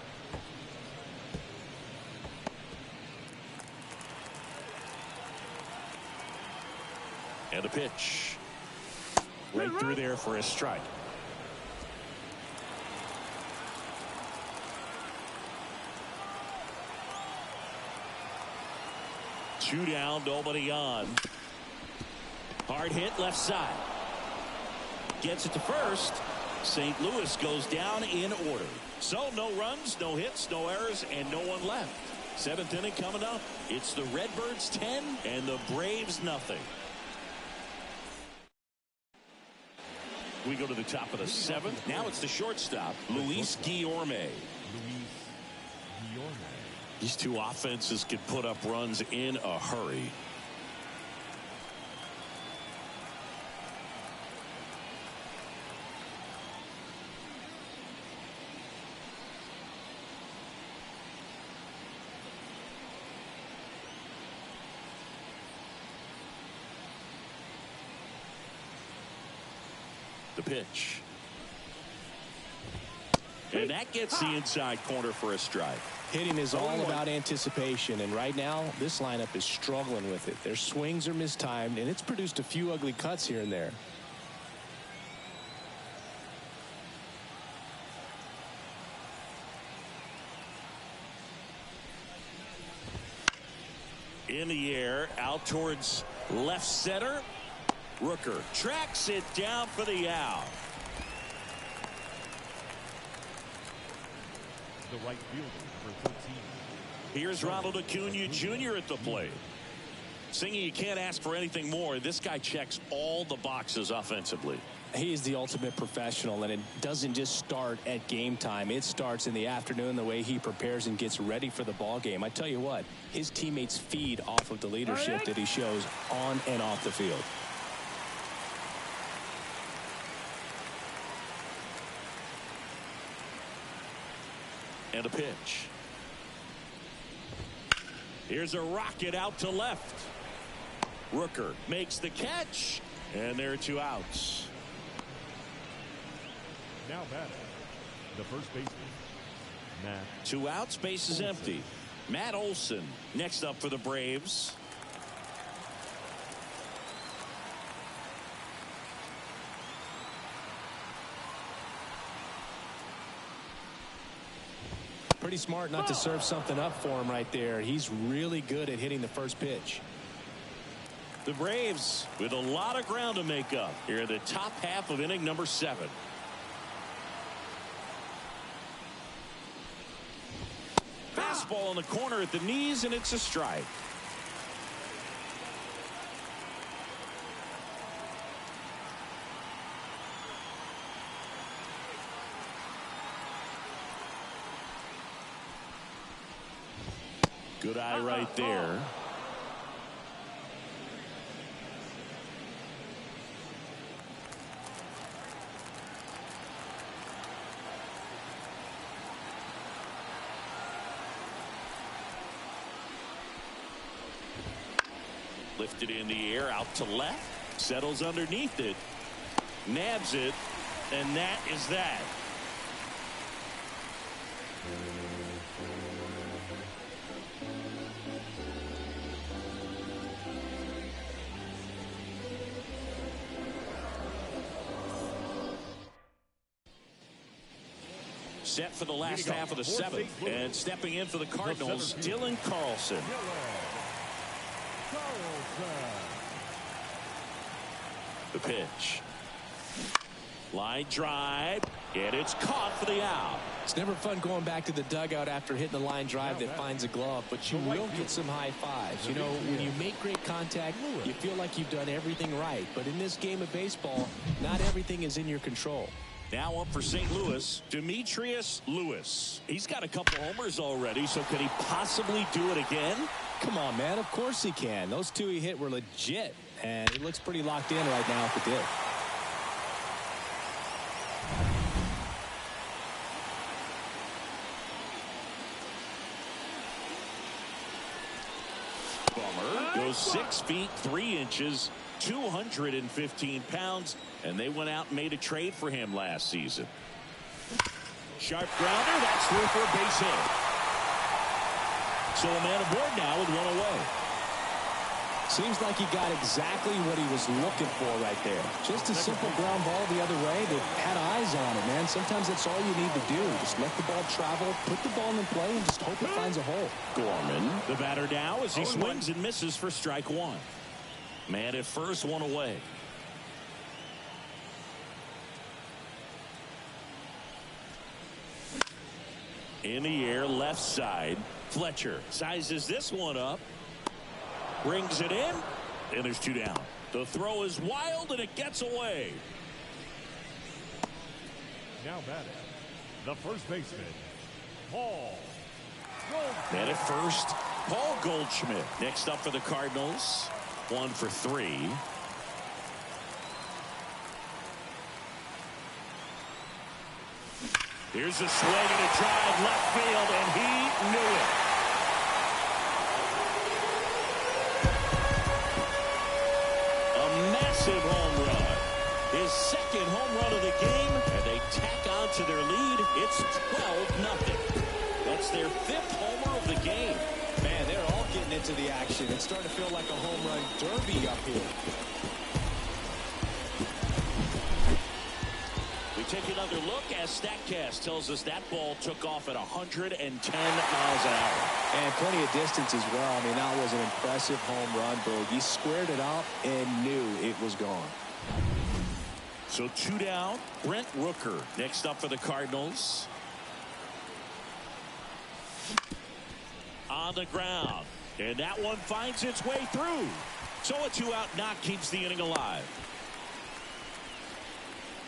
And a pitch. Right through there for a strike. Two down, nobody on. Hard hit left side. Gets it to first. St. Louis goes down in order. So no runs, no hits, no errors, and no one left. 7th inning coming up. It's the Redbirds 10 and the Braves nothing. We go to the top of the 7th. Now it's the shortstop, Luis Guillorme. These two offenses can put up runs in a hurry. The pitch. And that gets the inside corner for a strike. Hitting is all about anticipation, and right now this lineup is struggling with it. Their swings are mistimed, and it's produced a few ugly cuts here and there. In the air, out towards left center. Rooker tracks it down for the out. The right fielder, number 13. Here's Ronald Acuna Jr. at the plate. Singy, you can't ask for anything more. This guy checks all the boxes offensively. He is the ultimate professional, and it doesn't just start at game time. It starts in the afternoon, the way he prepares and gets ready for the ball game. I tell you what, his teammates feed off of the leadership that he shows on and off the field. And a pitch. Here's a rocket out to left. Rooker makes the catch, and there are 2 outs. Now batting, the first baseman, Matt. 2 outs, base is empty. Matt Olson next up for the Braves. Pretty smart not to serve something up for him right there. He's really good at hitting the first pitch. The Braves with a lot of ground to make up here in the top half of inning number 7. Fastball in the corner at the knees, and it's a strike. Good eye right there. Lifted in the air, out to left, settles underneath it, nabs it, and that is that. Set for the last half of the seventh, and stepping in for the Cardinals, Dylan Carlson. The pitch. Line drive, and it's caught for the out. It's never fun going back to the dugout after hitting the line drive that finds a glove, but you will get some high fives. You know, when you make great contact, you feel like you've done everything right. But in this game of baseball, not everything is in your control. Now up for St. Louis, Demetrius Lewis. He's got a couple homers already, so could he possibly do it again? Come on, man. Of course he can. Those two he hit were legit, and he looks pretty locked in right now if it did. Bummer goes 6 feet 3 inches, 215 pounds, and they went out and made a trade for him last season. Sharp grounder, that's through for a base hit. So a man aboard now with one away. Seems like he got exactly what he was looking for right there. Just a simple ground ball the other way that had eyes on it, man. Sometimes that's all you need to do. Just let the ball travel, put the ball in play, and just hope it finds a hole. Gorman, the batter now as he swings and misses for strike one. Man at first, one away. In the air, left side. Fletcher sizes this one up. Brings it in. And there's two down. The throw is wild, and it gets away. Now batting, the first baseman, Paul Goldschmidt. Man at first, Paul Goldschmidt. Next up for the Cardinals. 1 for 3. Here's a swing and a drive left field, and he knew it. A massive home run. His second home run of the game, and they tack on to their lead. It's 12-0. That's their 5th homer of the game. Man, they're all getting into the action. It's starting to feel like a home run derby up here. We take another look as StatCast tells us that ball took off at 110 miles an hour. And plenty of distance as well. I mean, that was an impressive home run, Berg. He squared it up and knew it was gone. So 2 down. Brent Rooker next up for the Cardinals. On the ground. And that one finds its way through. So a 2-out knock keeps the inning alive.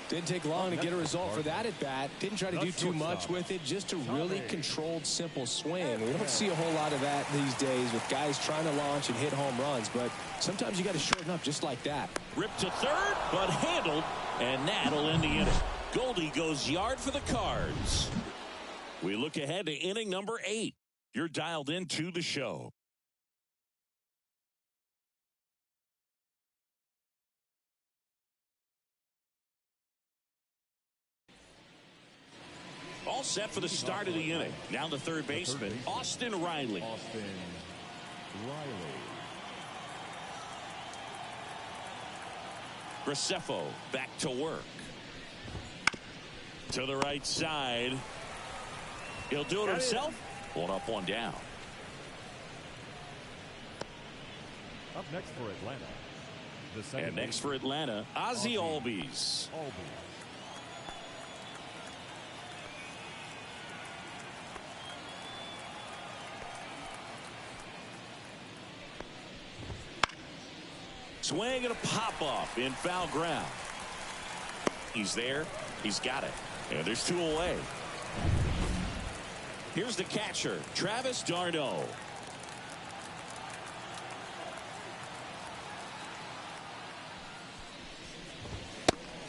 Didn't take long to get a result for that at bat. Didn't try to do too much with it. Just a really controlled, simple swing. We don't see a whole lot of that these days with guys trying to launch and hit home runs. But sometimes you got to shorten up just like that. Ripped to third, but handled. And that'll end the inning. Goldie goes yard for the Cards. We look ahead to inning number 8. You're dialed into the show. All set for the start of the inning. Now the third baseman, Austin Riley. Graceffo back to work. To the right side. He'll do it himself. 1 up, 1 down. Up next for Atlanta. And next for Atlanta, Ozzie Albies. Swing and a pop-off in foul ground. He's there. He's got it. And there's 2 away. Here's the catcher, Travis d'Arnaud.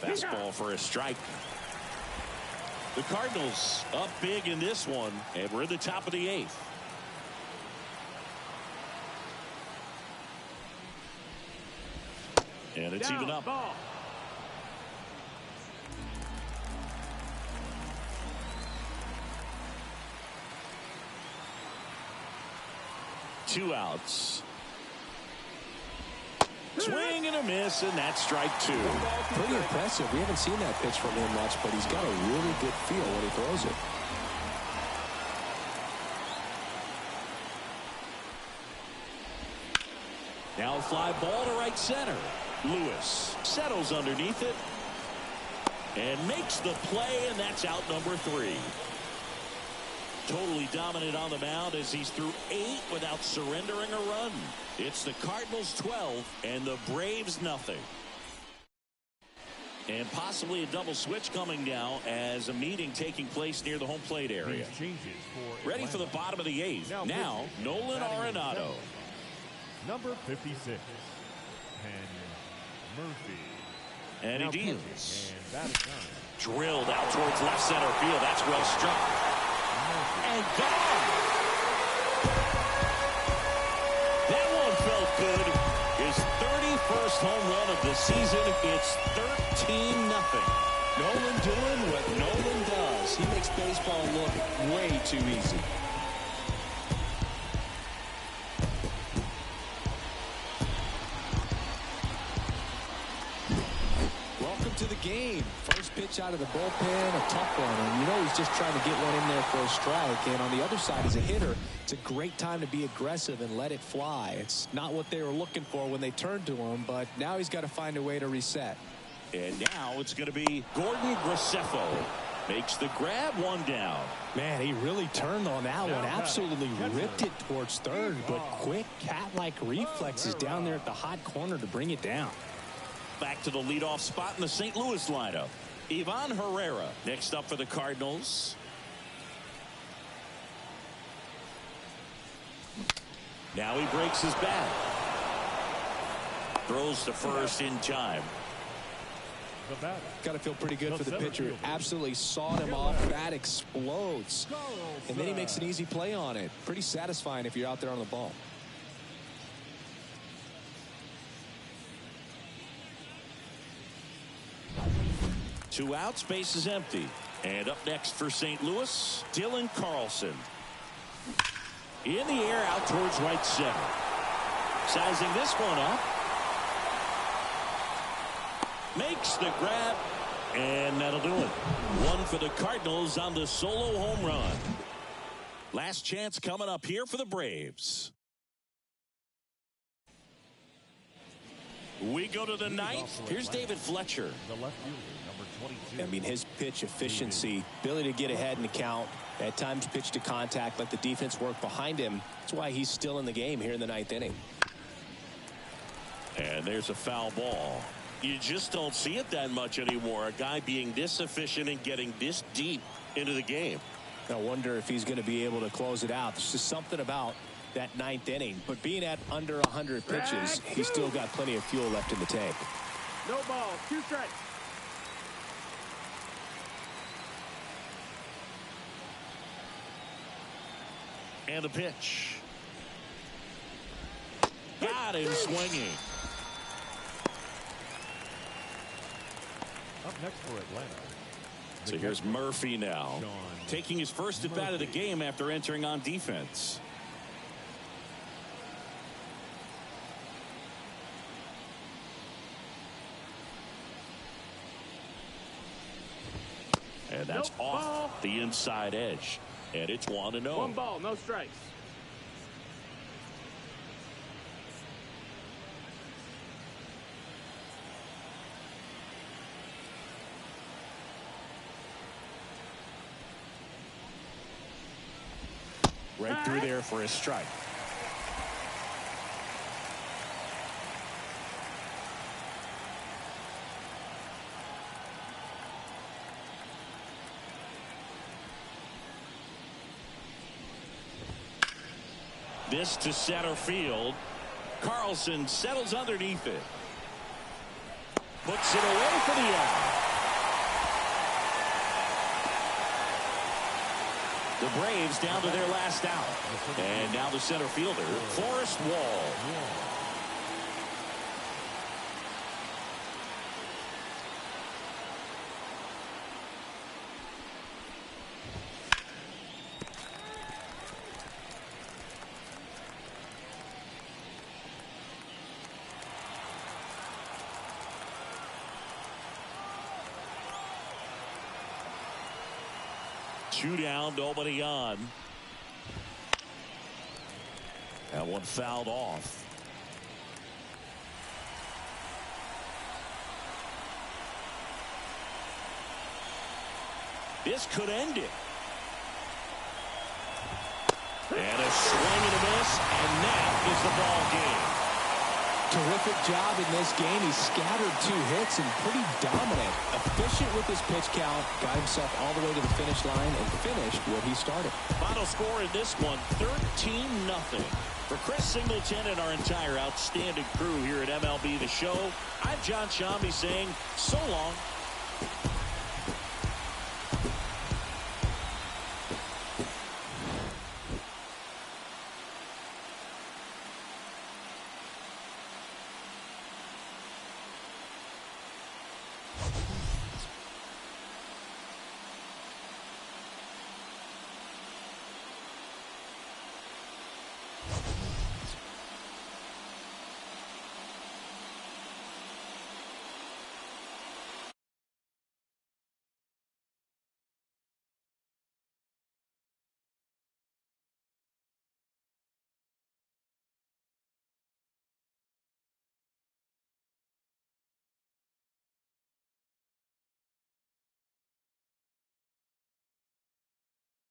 Fastball for a strike. The Cardinals up big in this one, and we're in the top of the 8th. And it's even up. Ball. Two outs. Swing and a miss, and that's strike 2. Pretty impressive. We haven't seen that pitch from him much, but he's got a really good feel when he throws it. Now a fly ball to right center. Lewis settles underneath it and makes the play, and that's out number 3. Totally dominant on the mound as he's through 8 without surrendering a run. It's the Cardinals 12 and the Braves nothing. And possibly a double switch coming now as a meeting taking place near the home plate area. Ready for the bottom of the 8th. Now Nolan Arenado. Number 56, Ken Murphy. And he deals. And that is done. Drilled out towards left center field. That's well struck. And gone. That one felt good. His 31st home run of the season. It's 13-0. Nolan doing what Nolan does. He makes baseball look way too easy. To the game. First pitch out of the bullpen, a tough one, and you know he's just trying to get one in there for a strike. And on the other side, as a hitter, it's a great time to be aggressive and let it fly. It's not what they were looking for when they turned to him, but now he's got to find a way to reset. And now it's going to be Gordon Graceffo. Makes the grab, 1 down. Man, he really turned on that one. Absolutely ripped it towards third, but quick cat-like reflexes down there at the hot corner to bring it down. Back to the leadoff spot in the St. Louis lineup. Ivan Herrera next up for the Cardinals. Now he breaks his bat. Throws to first in time. Got to feel pretty good for the pitcher. Absolutely sawed him off. Bat explodes. And then he makes an easy play on it. Pretty satisfying if you're out there on the ball. Two outs, base is empty. And up next for St. Louis, Dylan Carlson. In the air, out towards right center. Sizing this one up. Makes the grab. And that'll do it. 1 for the Cardinals on the solo home run. Last chance coming up here for the Braves. We go to the 9th. Here's David Fletcher. The left fielder, number 22. I mean, his pitch efficiency, ability to get ahead in the count, at times pitch to contact, let the defense work behind him. That's why he's still in the game here in the 9th inning. And there's a foul ball. You just don't see it that much anymore. A guy being this efficient and getting this deep into the game. I wonder if he's going to be able to close it out. There's just something about that 9th inning, but being at under 100 pitches, he's still got plenty of fuel left in the tank. No ball, 2 strikes. And the pitch. Got him swinging. Up next for Atlanta. So here's Murphy now, taking his first at bat of the game after entering on defense. And that's off the inside edge. And it's 1-0. 1 ball, no strikes. Right through there for a strike. This to center field. Carlson settles underneath it. Puts it away for the out. The Braves down to their last out. And now the center fielder, Forrest Wall. Two down, nobody on. That one fouled off. This could end it. And a swing and a miss, and that is the ball game. Terrific job in this game. He scattered 2 hits and pretty dominant. Efficient with his pitch count. Got himself all the way to the finish line and finished what he started. Final score in this one, 13-0. For Chris Singleton and our entire outstanding crew here at MLB The Show, I'm John Shambi saying so long.